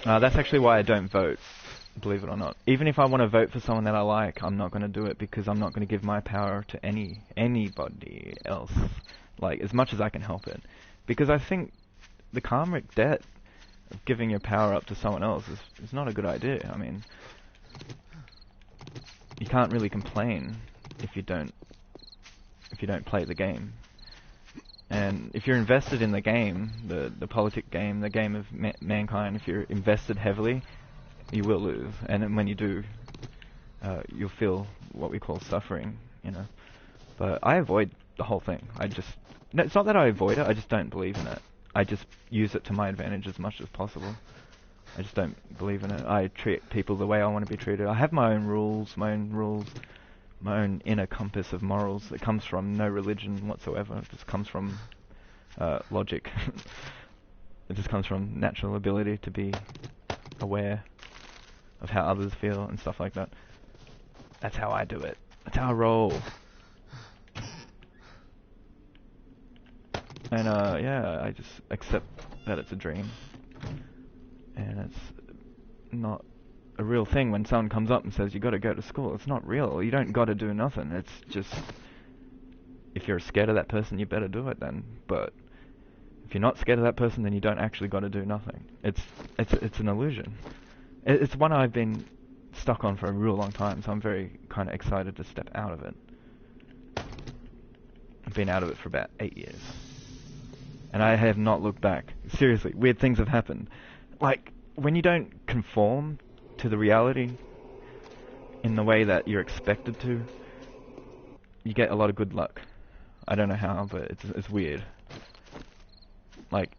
That's actually why I don't vote, believe it or not. Even if I want to vote for someone that I like, I'm not going to do it because I'm not going to give my power to anybody else, like, as much as I can help it. Because I think the karmic debt of giving your power up to someone else is not a good idea. I mean, you can't really complain if you don't play the game. And if you're invested in the game, the politic game, the game of mankind, if you're invested heavily, you will lose. And then when you do, you'll feel what we call suffering, you know. But I avoid the whole thing. No, it's not that I avoid it, I just don't believe in it. I just use it to my advantage as much as possible. I just don't believe in it. I treat people the way I want to be treated. I have my own rules, my own inner compass of morals that comes from no religion whatsoever. It just comes from logic. It just comes from natural ability to be aware of how others feel and stuff like that. That's how I do it. That's how I roll. And yeah, I just accept that it's a dream. And it's not a real thing when someone comes up and says you got to go to school. It's not real. You don't got to do nothing. It's just, if you're scared of that person, you better do it then. But if you're not scared of that person, then you don't actually got to do nothing. It's an illusion. It's one I've been stuck on for a real long time, so I'm very kind of excited to step out of it. I've been out of it for about 8 years. And I have not looked back. Seriously, weird things have happened. Like, when you don't conform to the reality in the way that you're expected to, you get a lot of good luck. I don't know how, but it's weird. Like,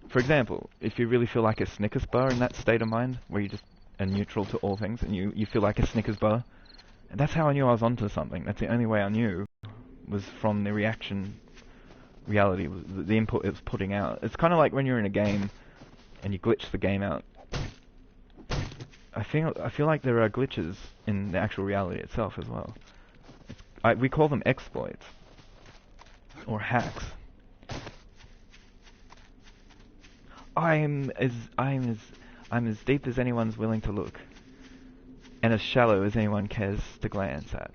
for example, if you really feel like a Snickers bar in that state of mind, where you just are neutral to all things, and you feel like a Snickers bar, and that's how I knew I was onto something. That's the only way I knew, was from the reality, the input it was putting out. It's kind of like when you're in a game and you glitch the game out. I feel like there are glitches in the actual reality itself as well. we call them exploits. Or hacks. I'm as deep as anyone's willing to look. And as shallow as anyone cares to glance at.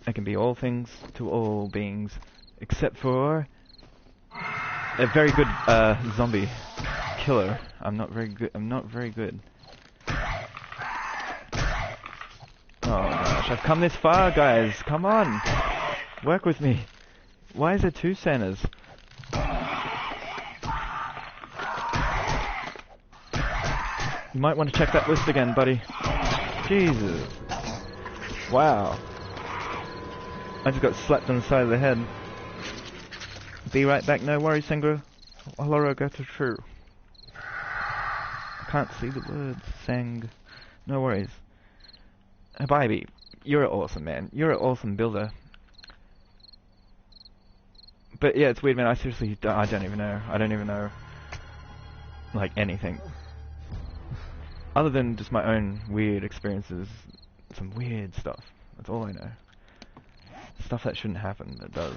I can be all things to all beings, except for a very good zombie killer. I'm not very good. Oh gosh, I've come this far, guys. Come on, work with me. Why is there 2 Santas? You might want to check that list again, buddy. Jesus. Wow. I just got slapped on the side of the head. Be right back, no worries, Sangro. Hello, go to true. I can't see the words, Sang. No worries. Baby, you're awesome, man. You're an awesome builder. But yeah, it's weird, man. I seriously, I don't even know. I don't even know, like, anything. Other than just my own weird experiences, some weird stuff. That's all I know. Stuff that shouldn't happen, that does.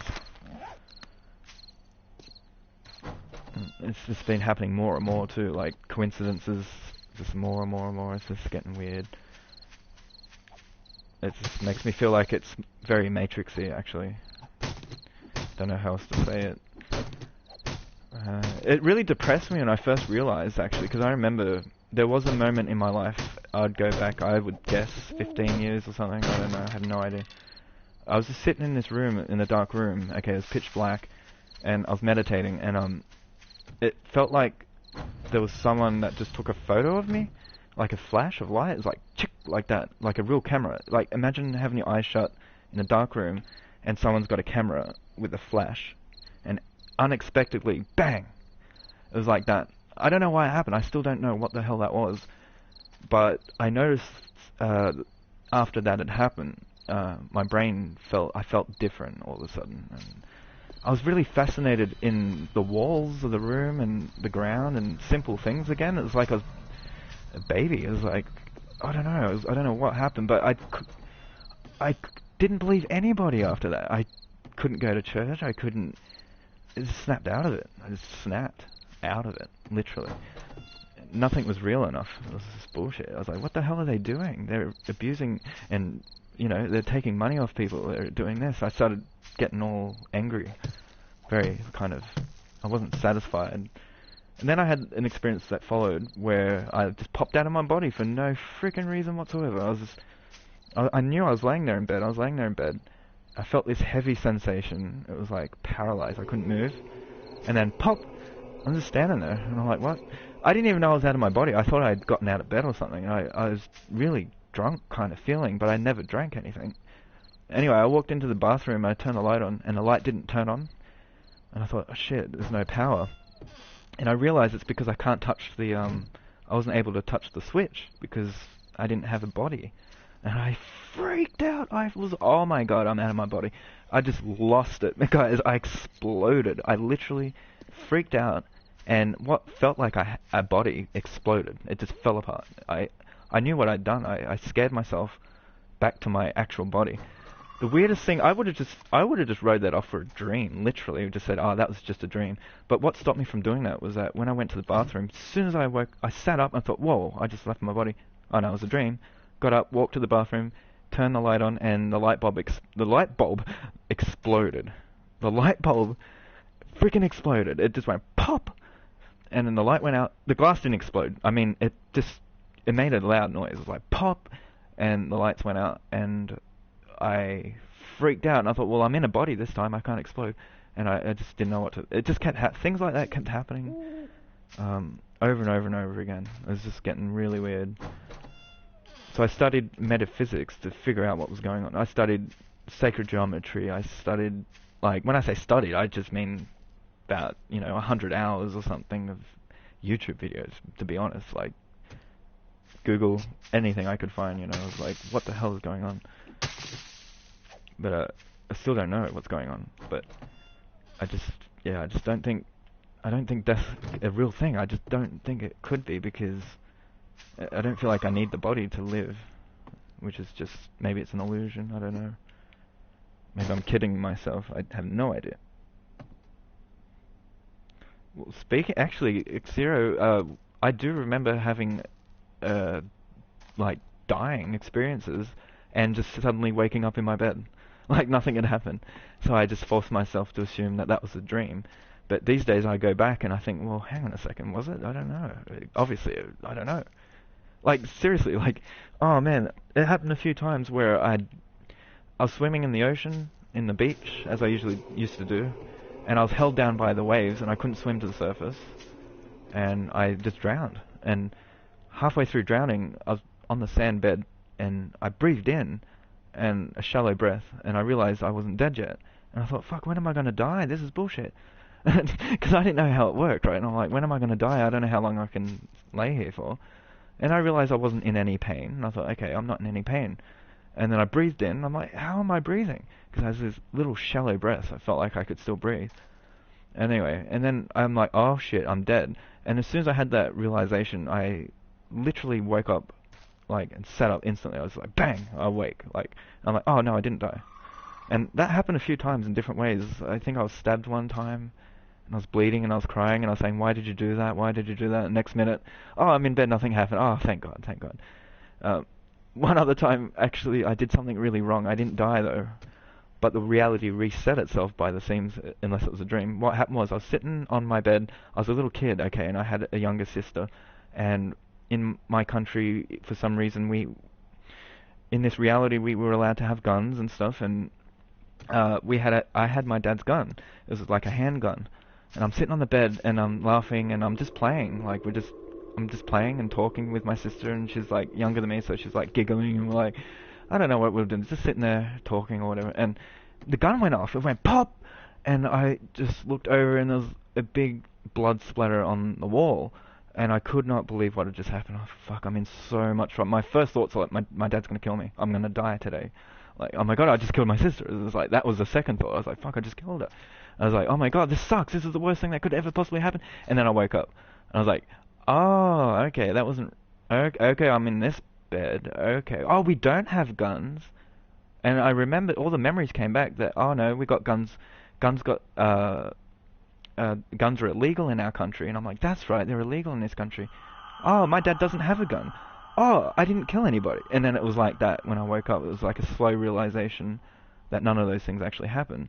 It's just been happening more and more too, like coincidences, just more and more and more. It's just getting weird. It just makes me feel like it's very Matrixy, actually. Don't know how else to say it. It really depressed me when I first realized, actually, because I remember there was a moment in my life, I'd go back, I would guess 15 years or something, I don't know, I had no idea. I was just sitting in this room, in a dark room, okay, it was pitch black, and I was meditating, and it felt like there was someone that just took a photo of me, like a flash of light. It was like, chick, like that, like a real camera. Like, imagine having your eyes shut in a dark room, and someone's got a camera with a flash, and unexpectedly, bang! It was like that. I don't know why it happened, I still don't know what the hell that was, but I noticed, after that had happened, my brain I felt different all of a sudden, and I was really fascinated in the walls of the room and the ground and simple things again. It was like I was a baby. It was like, I don't know, I don't know what happened, but I didn't believe anybody after that. I couldn't go to church, I just snapped out of it. I just snapped out of it, literally. Nothing was real enough. It was just bullshit. I was like, what the hell are they doing? They're abusing and, you know, they're taking money off people. They're doing this. I started getting all angry. Very kind of, I wasn't satisfied. And then I had an experience that followed where I just popped out of my body for no freaking reason whatsoever. I knew I was laying there in bed. I felt this heavy sensation. It was like paralyzed. I couldn't move. And then pop! I'm just standing there. And I'm like, what? I didn't even know I was out of my body. I thought I'd gotten out of bed or something. I was really drunk kind of feeling, but I never drank anything. Anyway, I walked into the bathroom, I turned the light on, and the light didn't turn on. And I thought, oh shit, there's no power. And I realized it's because I can't touch the, I wasn't able to touch the switch, because I didn't have a body. And I freaked out. I was, oh my god, I'm out of my body. I just lost it. Guys, I exploded. I literally freaked out, and what felt like a body exploded. It just fell apart. I knew what I'd done. I scared myself back to my actual body. The weirdest thing, I would have just wrote that off for a dream, literally. Just said, oh, that was just a dream. But what stopped me from doing that was that when I went to the bathroom, as soon as I woke, I sat up and thought, whoa, I just left my body. Oh no, it was a dream. Got up, walked to the bathroom, turned the light on, and the light bulb exploded. The light bulb freaking exploded. It just went pop! And then the light went out. The glass didn't explode. I mean, it made a loud noise. It was like pop! And the lights went out, and I freaked out, and I thought, well, I'm in a body this time, I can't explode. And I just didn't know what to... It just kept... things like that kept happening over and over and over again. It was just getting really weird. So I studied metaphysics to figure out what was going on. I studied sacred geometry. I studied... Like, when I say studied, I just mean about, 100 hours or something of YouTube videos, to be honest. Like, Google, anything I could find, I was like, what the hell is going on? But I still don't know what's going on. But I just don't think death's a real thing. I just don't think it could be, because I don't feel like I need the body to live. which is just, maybe it's an illusion, I don't know. Maybe I'm kidding myself, I have no idea. Well, actually, Xero, I do remember having, like, dying experiences, and just suddenly waking up in my bed, like nothing had happened. So I just forced myself to assume that that was a dream. But these days I go back and I think, well, hang on a second, was it? I don't know. Obviously, I don't know. Like, seriously, like, oh man, it happened a few times where I was swimming in the ocean, in the beach, as I usually used to do, and I was held down by the waves and I couldn't swim to the surface, and I just drowned. And halfway through drowning, I was on the sand bed, and I breathed in, and a shallow breath, and I realized I wasn't dead yet. And I thought, fuck, when am I going to die? This is bullshit. Because I didn't know how it worked, right? And I'm like, when am I going to die? I don't know how long I can lay here for. And I realized I wasn't in any pain. And I thought, okay, I'm not in any pain. And then I breathed in, and I'm like, how am I breathing? Because I was this little shallow breath. I felt like I could still breathe. Anyway, and then I'm like, oh shit, I'm dead. And as soon as I had that realization, I literally woke up, like, and sat up instantly. I was like, bang, awake. Like, I'm like, oh no, I didn't die. And that happened a few times in different ways. I think I was stabbed one time, and I was bleeding, and I was crying, and I was saying, why did you do that? Why did you do that? And next minute, oh, I'm in bed, nothing happened. Oh, thank God, thank God. One other time, actually, I did something really wrong. I didn't die, though. But the reality reset itself by the seams, unless it was a dream. What happened was, I was sitting on my bed, I was a little kid, okay, and I had a younger sister, and in my country, for some reason, in this reality, we were allowed to have guns and stuff, and I had my dad's gun. It was like a handgun, and I'm sitting on the bed, and I'm laughing, and I'm just playing, like, I'm just playing and talking with my sister, and she's like younger than me, so she's like giggling, and we're like, I don't know what we were doing, just sitting there talking or whatever, and the gun went off, it went pop, and I just looked over, and there was a big blood splatter on the wall, and I could not believe what had just happened. Oh fuck, I'm in so much trouble. My first thoughts were like, my dad's gonna kill me, I'm gonna die today. Like, oh my god, I just killed my sister. It was like, that was the second thought. I was like, fuck, I just killed her. I was like, oh my god, this sucks, this is the worst thing that could ever possibly happen. And then I woke up, and I was like, oh, okay, that wasn't... Okay, I'm in this bed. Okay. Oh, we don't have guns. And I remember all the memories came back that, oh no, we got guns. Guns are illegal in our country. And I'm like, that's right, they're illegal in this country. Oh, my dad doesn't have a gun. Oh, I didn't kill anybody. And then it was like that when I woke up. It was like a slow realization that none of those things actually happened.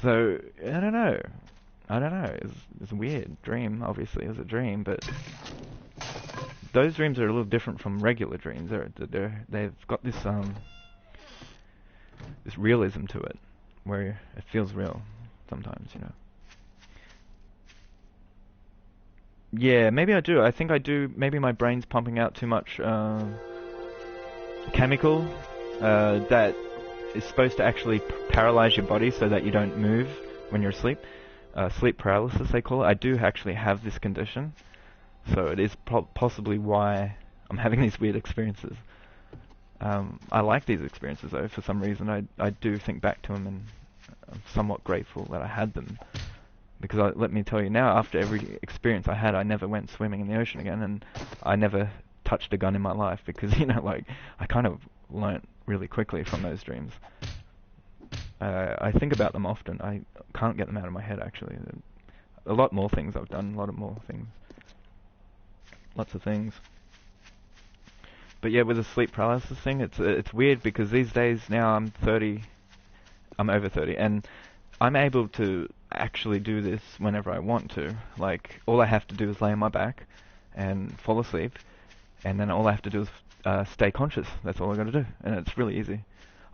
So, I don't know. It's a weird dream, obviously. It was a dream, but those dreams are a little different from regular dreams. They've got this this realism to it, where it feels real sometimes, you know. Yeah, maybe I do. I think I do. Maybe my brain's pumping out too much chemical that is supposed to actually paralyze your body so that you don't move when you're asleep. Sleep paralysis, they call it. I do actually have this condition, so it is possibly why I'm having these weird experiences. I like these experiences, though. For some reason, I do think back to them, and I'm somewhat grateful that I had them. Because let me tell you now, after every experience I had, I never went swimming in the ocean again, and I never touched a gun in my life, because, you know, like, I kind of learnt really quickly from those dreams. I think about them often. I can't get them out of my head, actually. A lot more things I've done, a lot of more things. Lots of things. But yeah, with the sleep paralysis thing, it's weird, because these days now I'm over 30, and I'm able to actually do this whenever I want to. Like, all I have to do is lay on my back and fall asleep, and then all I have to do is stay conscious. That's all I got to do, and it's really easy.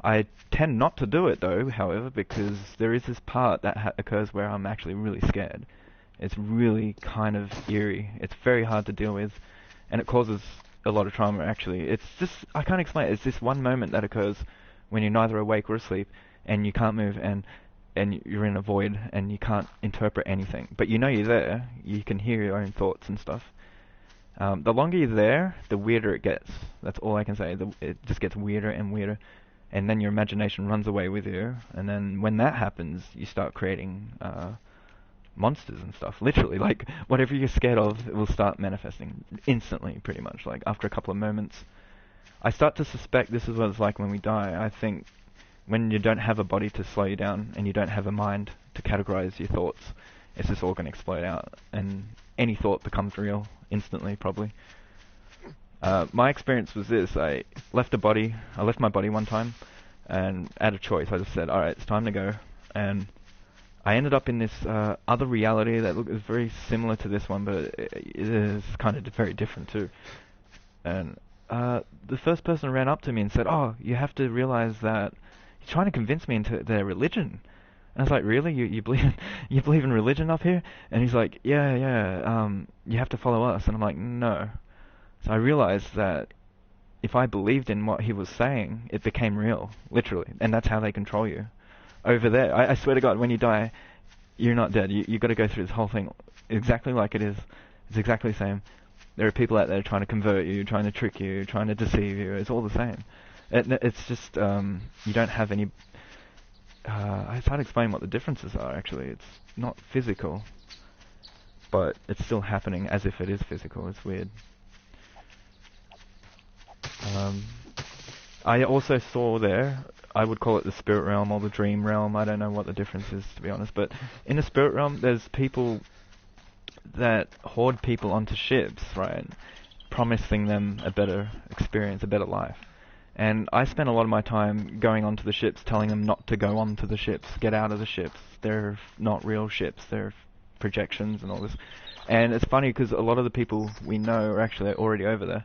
I tend not to do it, though, however, because there is this part that occurs where I'm actually really scared. It's really kind of eerie. It's very hard to deal with, and it causes a lot of trauma, actually. It's just, I can't explain it. It's this one moment that occurs when you're neither awake or asleep, and you can't move, and you're in a void, and you can't interpret anything. But you know you're there. You can hear your own thoughts and stuff. The longer you're there, the weirder it gets. That's all I can say. It just gets weirder and weirder. And then your imagination runs away with you. And then when that happens, you start creating monsters and stuff. Literally, like, whatever you're scared of, it will start manifesting instantly, pretty much. Like, after a couple of moments, I start to suspect this is what it's like when we die. I think when you don't have a body to slow you down and you don't have a mind to categorize your thoughts, it's just all going to explode out, and any thought becomes real instantly, probably. My experience was this: I left my body one time, and out of choice, I just said, "Alright, it's time to go." And I ended up in this other reality that is very similar to this one, but it is kind of very different too. And the first person ran up to me and said, "Oh, you have to realize that you're trying to convince me into their religion." And I was like, "Really? You believe in religion up here?" And he's like, "Yeah. You have to follow us." And I'm like, "No." So I realized that if I believed in what he was saying, it became real, literally, and that's how they control you. Over there, I swear to God, when you die, you're not dead. You got to go through this whole thing exactly like it is. It's exactly the same. There are people out there trying to convert you, trying to trick you, trying to deceive you. It's all the same. It's just you don't have any. It's hard to explain what the differences are. Actually, it's not physical, but it's still happening as if it is physical. It's weird. I also saw there, I would call it the spirit realm or the dream realm. I don't know what the difference is, to be honest. But in the spirit realm, there's people that hoard people onto ships, right? Promising them a better experience, a better life. And I spent a lot of my time going onto the ships, telling them not to go onto the ships, get out of the ships. They're not real ships, they're projections and all this. And it's funny because a lot of the people we know are actually already over there.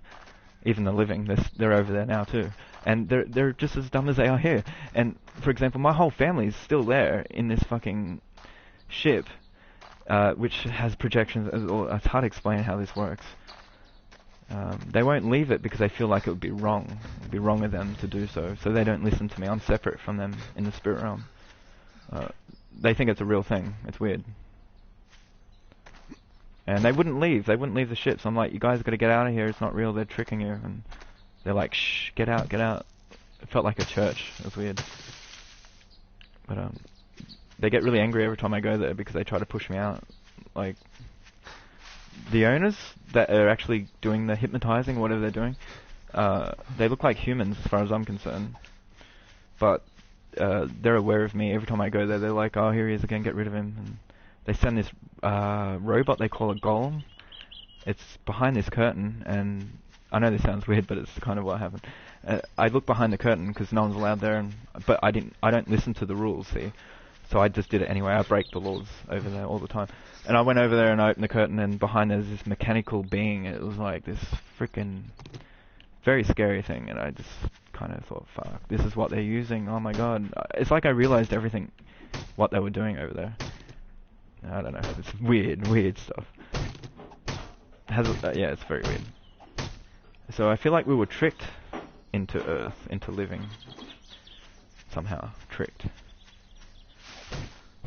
Even the living, they're over there now too. And they're just as dumb as they are here. And, for example, my whole family's still there in this fucking ship, which has projections. It's hard to explain how this works. They won't leave it because they feel like it would be wrong. It would be wrong of them to do so. So they don't listen to me. I'm separate from them in the spirit realm. They think it's a real thing. It's weird. And they wouldn't leave. They wouldn't leave the ships. I'm like, you guys got to get out of here. It's not real. They're tricking you. And they're like, shh, get out, get out. It felt like a church. It was weird. But they get really angry every time I go there because they try to push me out. Like, the owners that are actually doing the hypnotizing, whatever they're doing, they look like humans as far as I'm concerned. But they're aware of me. Every time I go there, they're like, oh, here he is again, get rid of him. And they send this robot they call a golem. It's behind this curtain, and I know this sounds weird, but it's kind of what happened. I look behind the curtain because no one's allowed there, but I don't listen to the rules, see. So I just did it anyway. I break the laws over there all the time. And I went over there and I opened the curtain, and behind there's this mechanical being. It was like this freaking very scary thing, and I just kind of thought, fuck, this is what they're using. Oh my god. It's like I realized everything, what they were doing over there. I don't know. It's weird stuff. Yeah, it's very weird. So I feel like we were tricked into Earth, into living. Somehow. Tricked.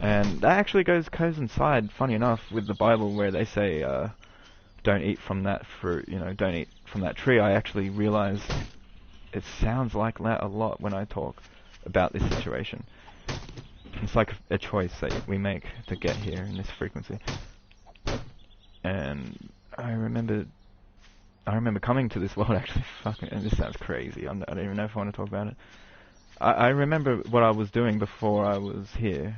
And that actually coincide, funny enough, with the Bible where they say, don't eat from that fruit, don't eat from that tree. I actually realized it sounds like that a lot when I talk about this situation. It's like a choice that we make to get here in this frequency. And I remember coming to this world actually, and this sounds crazy, I don't even know if I want to talk about it. I remember what I was doing before I was here.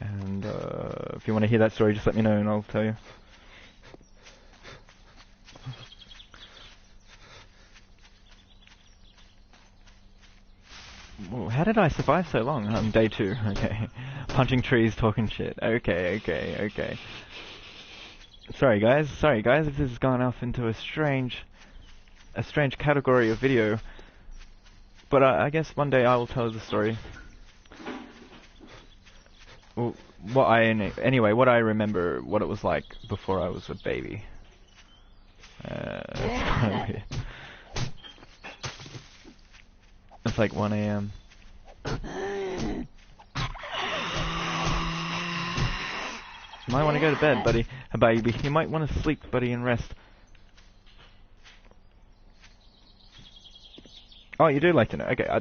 And if you want to hear that story, just let me know and I'll tell you. Whoa, how did I survive so long? Day 2, okay. Punching trees, talking shit. Okay. Sorry guys, if this has gone off into a strange category of video. But I guess one day I will tell the story. Well, what I remember, what it was like before I was a baby. It's kind of weird. It's like 1 AM. You might want to go to bed, buddy. Baby, you might want to sleep, buddy, and rest. Oh, you do like to know? Okay, I'll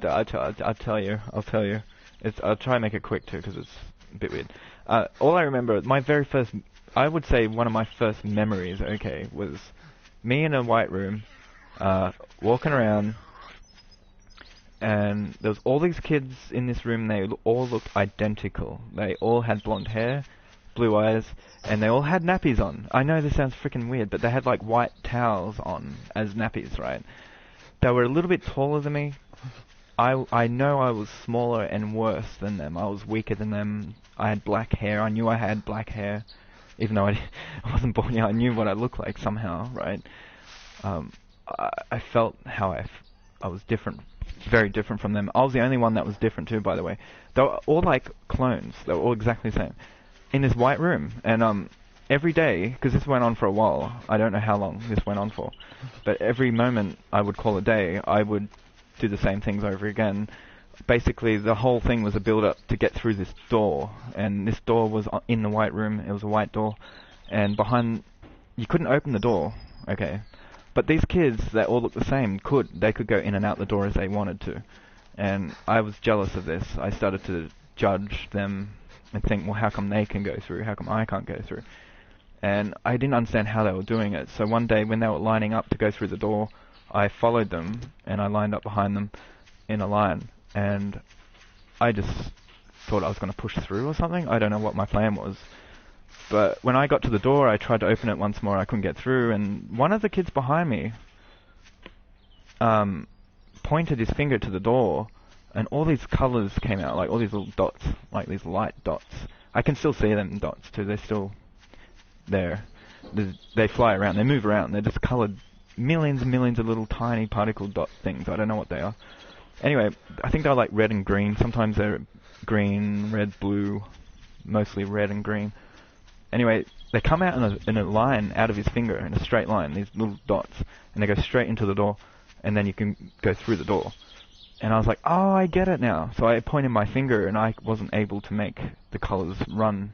tell you. I'll try and make it quick too, because it's a bit weird. All I remember, I would say one of my first memories, okay, was me in a white room, walking around, and there was all these kids in this room. They all looked identical. They all had blonde hair, blue eyes, and they all had nappies on. I know this sounds freaking weird, but they had like white towels on as nappies, right? They were a little bit taller than me. I know I was smaller and worse than them. I was weaker than them. I had black hair. I knew I had black hair, even though I wasn't born yet. I knew what I looked like somehow, right? I felt how I was different, very different from them. I was the only one that was different too, by the way. They were all like clones. They were all exactly the same. In this white room, and every day, because this went on for a while, I don't know how long this went on for, but every moment I would call a day, I would do the same things over again. Basically, the whole thing was a build-up to get through this door, and this door was in the white room. It was a white door, and behind, you couldn't open the door, okay, but these kids that all looked the same they could go in and out the door as they wanted to, and I was jealous of this. I started to judge them and think, well, how come they can go through? How come I can't go through? And I didn't understand how they were doing it. So one day when they were lining up to go through the door, I followed them and I lined up behind them in a line. And I just thought I was going to push through or something. I don't know what my plan was. But when I got to the door, I tried to open it once more. I couldn't get through. And one of the kids behind me pointed his finger to the door, and all these colours came out, like all these little dots, like these light dots. I can still see them dots too. They're still there. They fly around. They move around. They're just coloured millions and millions of little tiny particle dot things. I don't know what they are. Anyway, I think they're like red and green. Sometimes they're green, red, blue, mostly red and green. Anyway, they come out in a line out of his finger, in a straight line, these little dots, and they go straight into the door, and then you can go through the door. And I was like, oh, I get it now. So I pointed my finger, and I wasn't able to make the colours run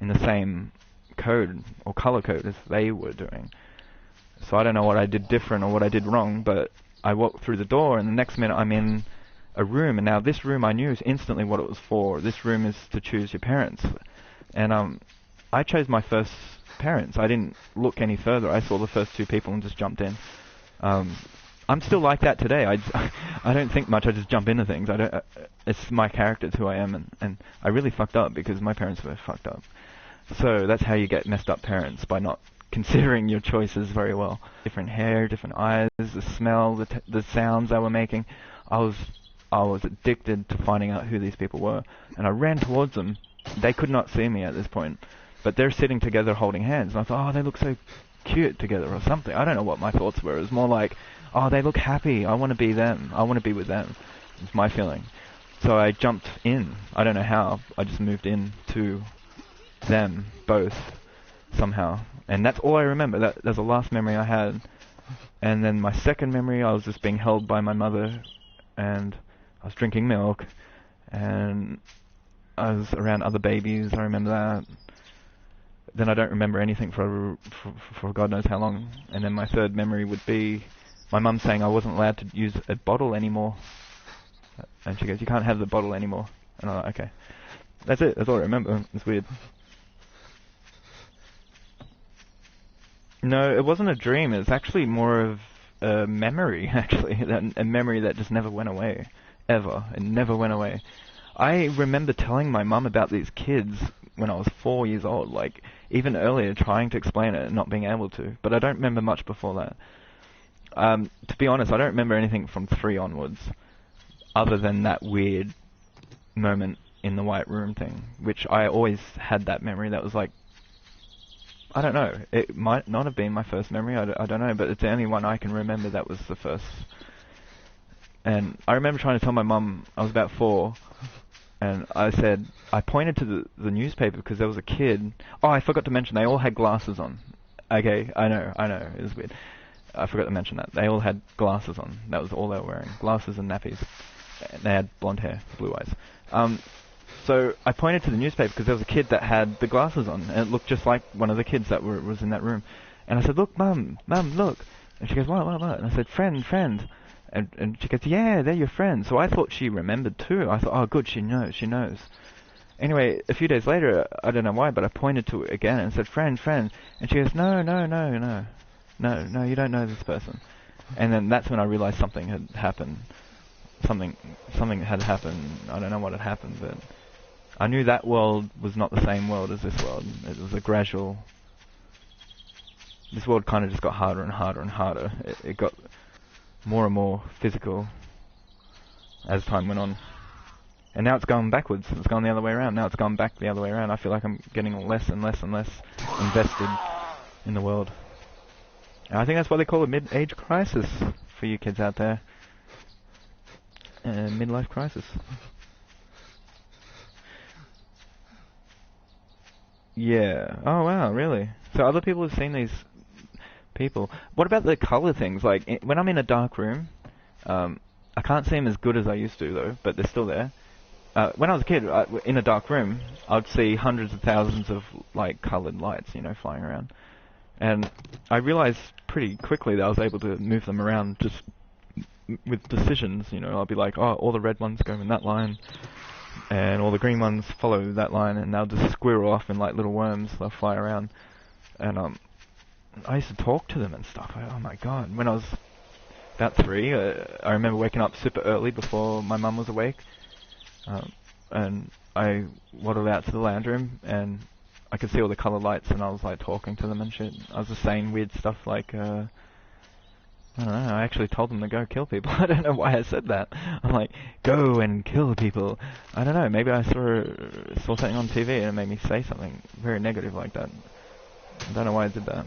in the same code or colour code as they were doing. So I don't know what I did different or what I did wrong, but I walked through the door, and the next minute I'm in a room, and now this room I knew instantly what it was for. This room is to choose your parents. And I chose my first parents. I didn't look any further. I saw the first two people and just jumped in. I'm still like that today. I don't think much. I just jump into things. It's my character. It's who I am, and I really fucked up because my parents were fucked up. So that's how you get messed up parents, by not considering your choices very well. Different hair, different eyes, the smell, the sounds they were making. I was addicted to finding out who these people were, and I ran towards them. They could not see me at this point, but they're sitting together holding hands, and I thought, oh, they look so cute together or something. I don't know what my thoughts were. It was more like, oh, they look happy. I want to be them. I want to be with them. It's my feeling. So I jumped in. I don't know how. I just moved in to them both somehow. And that's all I remember. That's the last memory I had. And then my second memory, I was just being held by my mother, and I was drinking milk, and I was around other babies. I remember that. Then I don't remember anything for God knows how long. And then my third memory would be my mum saying I wasn't allowed to use a bottle anymore. And she goes, you can't have the bottle anymore. And I'm like, okay. That's it. That's all I remember. It's weird. No, it wasn't a dream. It's actually more of a memory, actually. A memory that just never went away. Ever. It never went away. I remember telling my mum about these kids when I was 4 years old, like, even earlier, trying to explain it and not being able to. But I don't remember much before that. To be honest, I don't remember anything from 3 onwards, other than that weird moment in the white room thing, which I always had that memory that was like, I don't know, it might not have been my first memory, I don't know, but it's the only one I can remember that was the first. And I remember trying to tell my mum, I was about 4, and I pointed to the newspaper because there was a kid. Oh, I forgot to mention, they all had glasses on. Okay, I know, it was weird. I forgot to mention that. They all had glasses on. That was all they were wearing. Glasses and nappies. And they had blonde hair, blue eyes. So I pointed to the newspaper because there was a kid that had the glasses on, and it looked just like one of the kids that was in that room. And I said, look, Mum, look. And she goes, what? And I said, friend. And she goes, yeah, they're your friends. So I thought she remembered too. I thought, oh, good, she knows. Anyway, a few days later, I don't know why, but I pointed to it again and said, friend. And she goes, no, you don't know this person. And then that's when I realized something had happened. Something had happened. I don't know what had happened, but I knew that world was not the same world as this world. It was a gradual... This world kind of just got harder and harder and harder. It got more and more physical as time went on. And now it's going backwards. It's going the other way around. Now it's going back the other way around. I feel like I'm getting less and less and less invested in the world. And I think that's why they call it mid-age crisis for you kids out there. Midlife crisis. Yeah. Oh wow, really? So other people have seen these people. What about the color things? Like, when I'm in a dark room, I can't see them as good as I used to, though, but they're still there. When I was a kid, in a dark room, I'd see hundreds of thousands of, like, colored lights, you know, flying around. And I realized pretty quickly that I was able to move them around just with decisions, you know. I'll be like, oh, all the red ones go in that line, and all the green ones follow that line, and they'll just squirrel off in, like, little worms. They'll fly around. And, I used to talk to them and stuff. Oh my god. When I was about 3, I remember waking up super early before my mum was awake. And I waddled out to the lounge room, and I could see all the colour lights, and I was like talking to them and shit. I was just saying weird stuff like, I don't know, I actually told them to go kill people. I don't know why I said that. I'm like, go and kill people. I don't know, maybe I saw something on TV and it made me say something very negative like that. I don't know why I did that.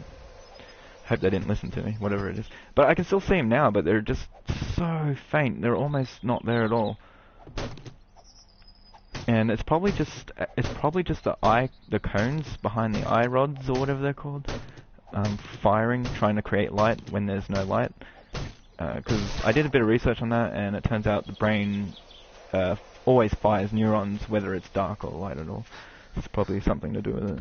Hope they didn't listen to me, whatever it is. But I can still see them now, but they're just so faint. They're almost not there at all. And it's probably just the cones behind the eye rods or whatever they're called, firing, trying to create light when there's no light. Because I did a bit of research on that, and it turns out the brain always fires neurons whether it's dark or light at all. It's probably something to do with it.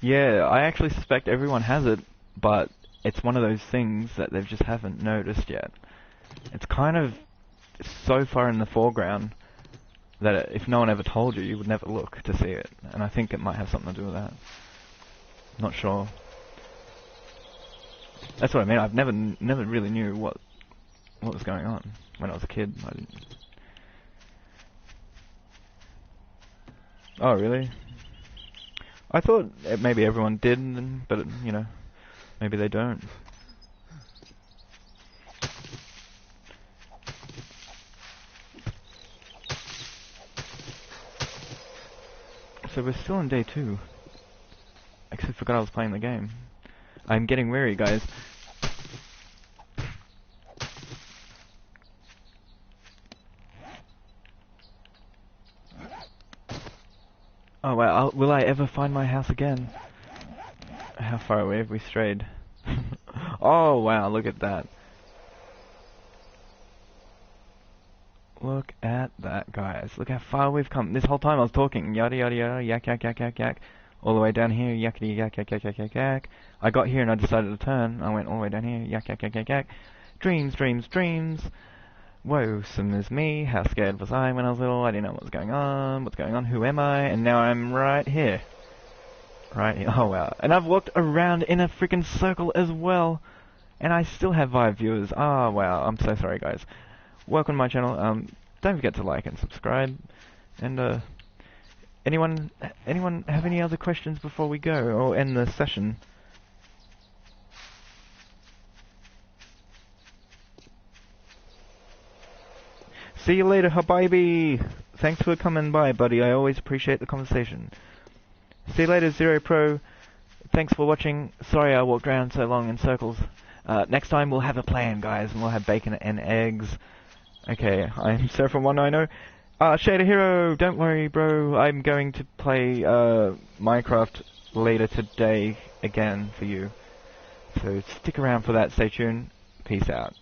Yeah, I actually suspect everyone has it, but it's one of those things that they just haven't noticed yet. It's kind of so far in the foreground that if no one ever told you, you would never look to see it. And I think it might have something to do with that. Not sure. That's what I mean. I've never really knew what was going on when I was a kid. I didn't... Oh, really? I thought maybe everyone did, but, you know, maybe they don't. So we're still on day 2. Actually forgot I was playing the game. I'm getting weary, guys. Oh wow, will I ever find my house again? How far away have we strayed? Oh wow, look at that. Look at that, guys. Look how far we've come. This whole time I was talking, yada yada yada, yak yak yak yak yak. All the way down here, yakety yak yak yak yak yak yak. I got here and I decided to turn. I went all the way down here, yak yak yak yak yak. Dreams, dreams, dreams. Woesome is me. How scared was I when I was little? I didn't know what was going on. What's going on? Who am I? And now I'm right here. Right here. Oh wow. And I've walked around in a freaking circle as well. And I still have 5 viewers. Oh wow. I'm so sorry, guys. Welcome to my channel. Don't forget to like and subscribe. And anyone have any other questions before we go or end the session? See you later, Habibi. Thanks for coming by, buddy. I always appreciate the conversation. See you later, Zero Pro. Thanks for watching. Sorry I walked around so long in circles. Next time we'll have a plan, guys, and we'll have bacon and eggs. Okay, I'm Seraphim190. Shader Hero, don't worry, bro. I'm going to play Minecraft later today again for you. So stick around for that. Stay tuned. Peace out.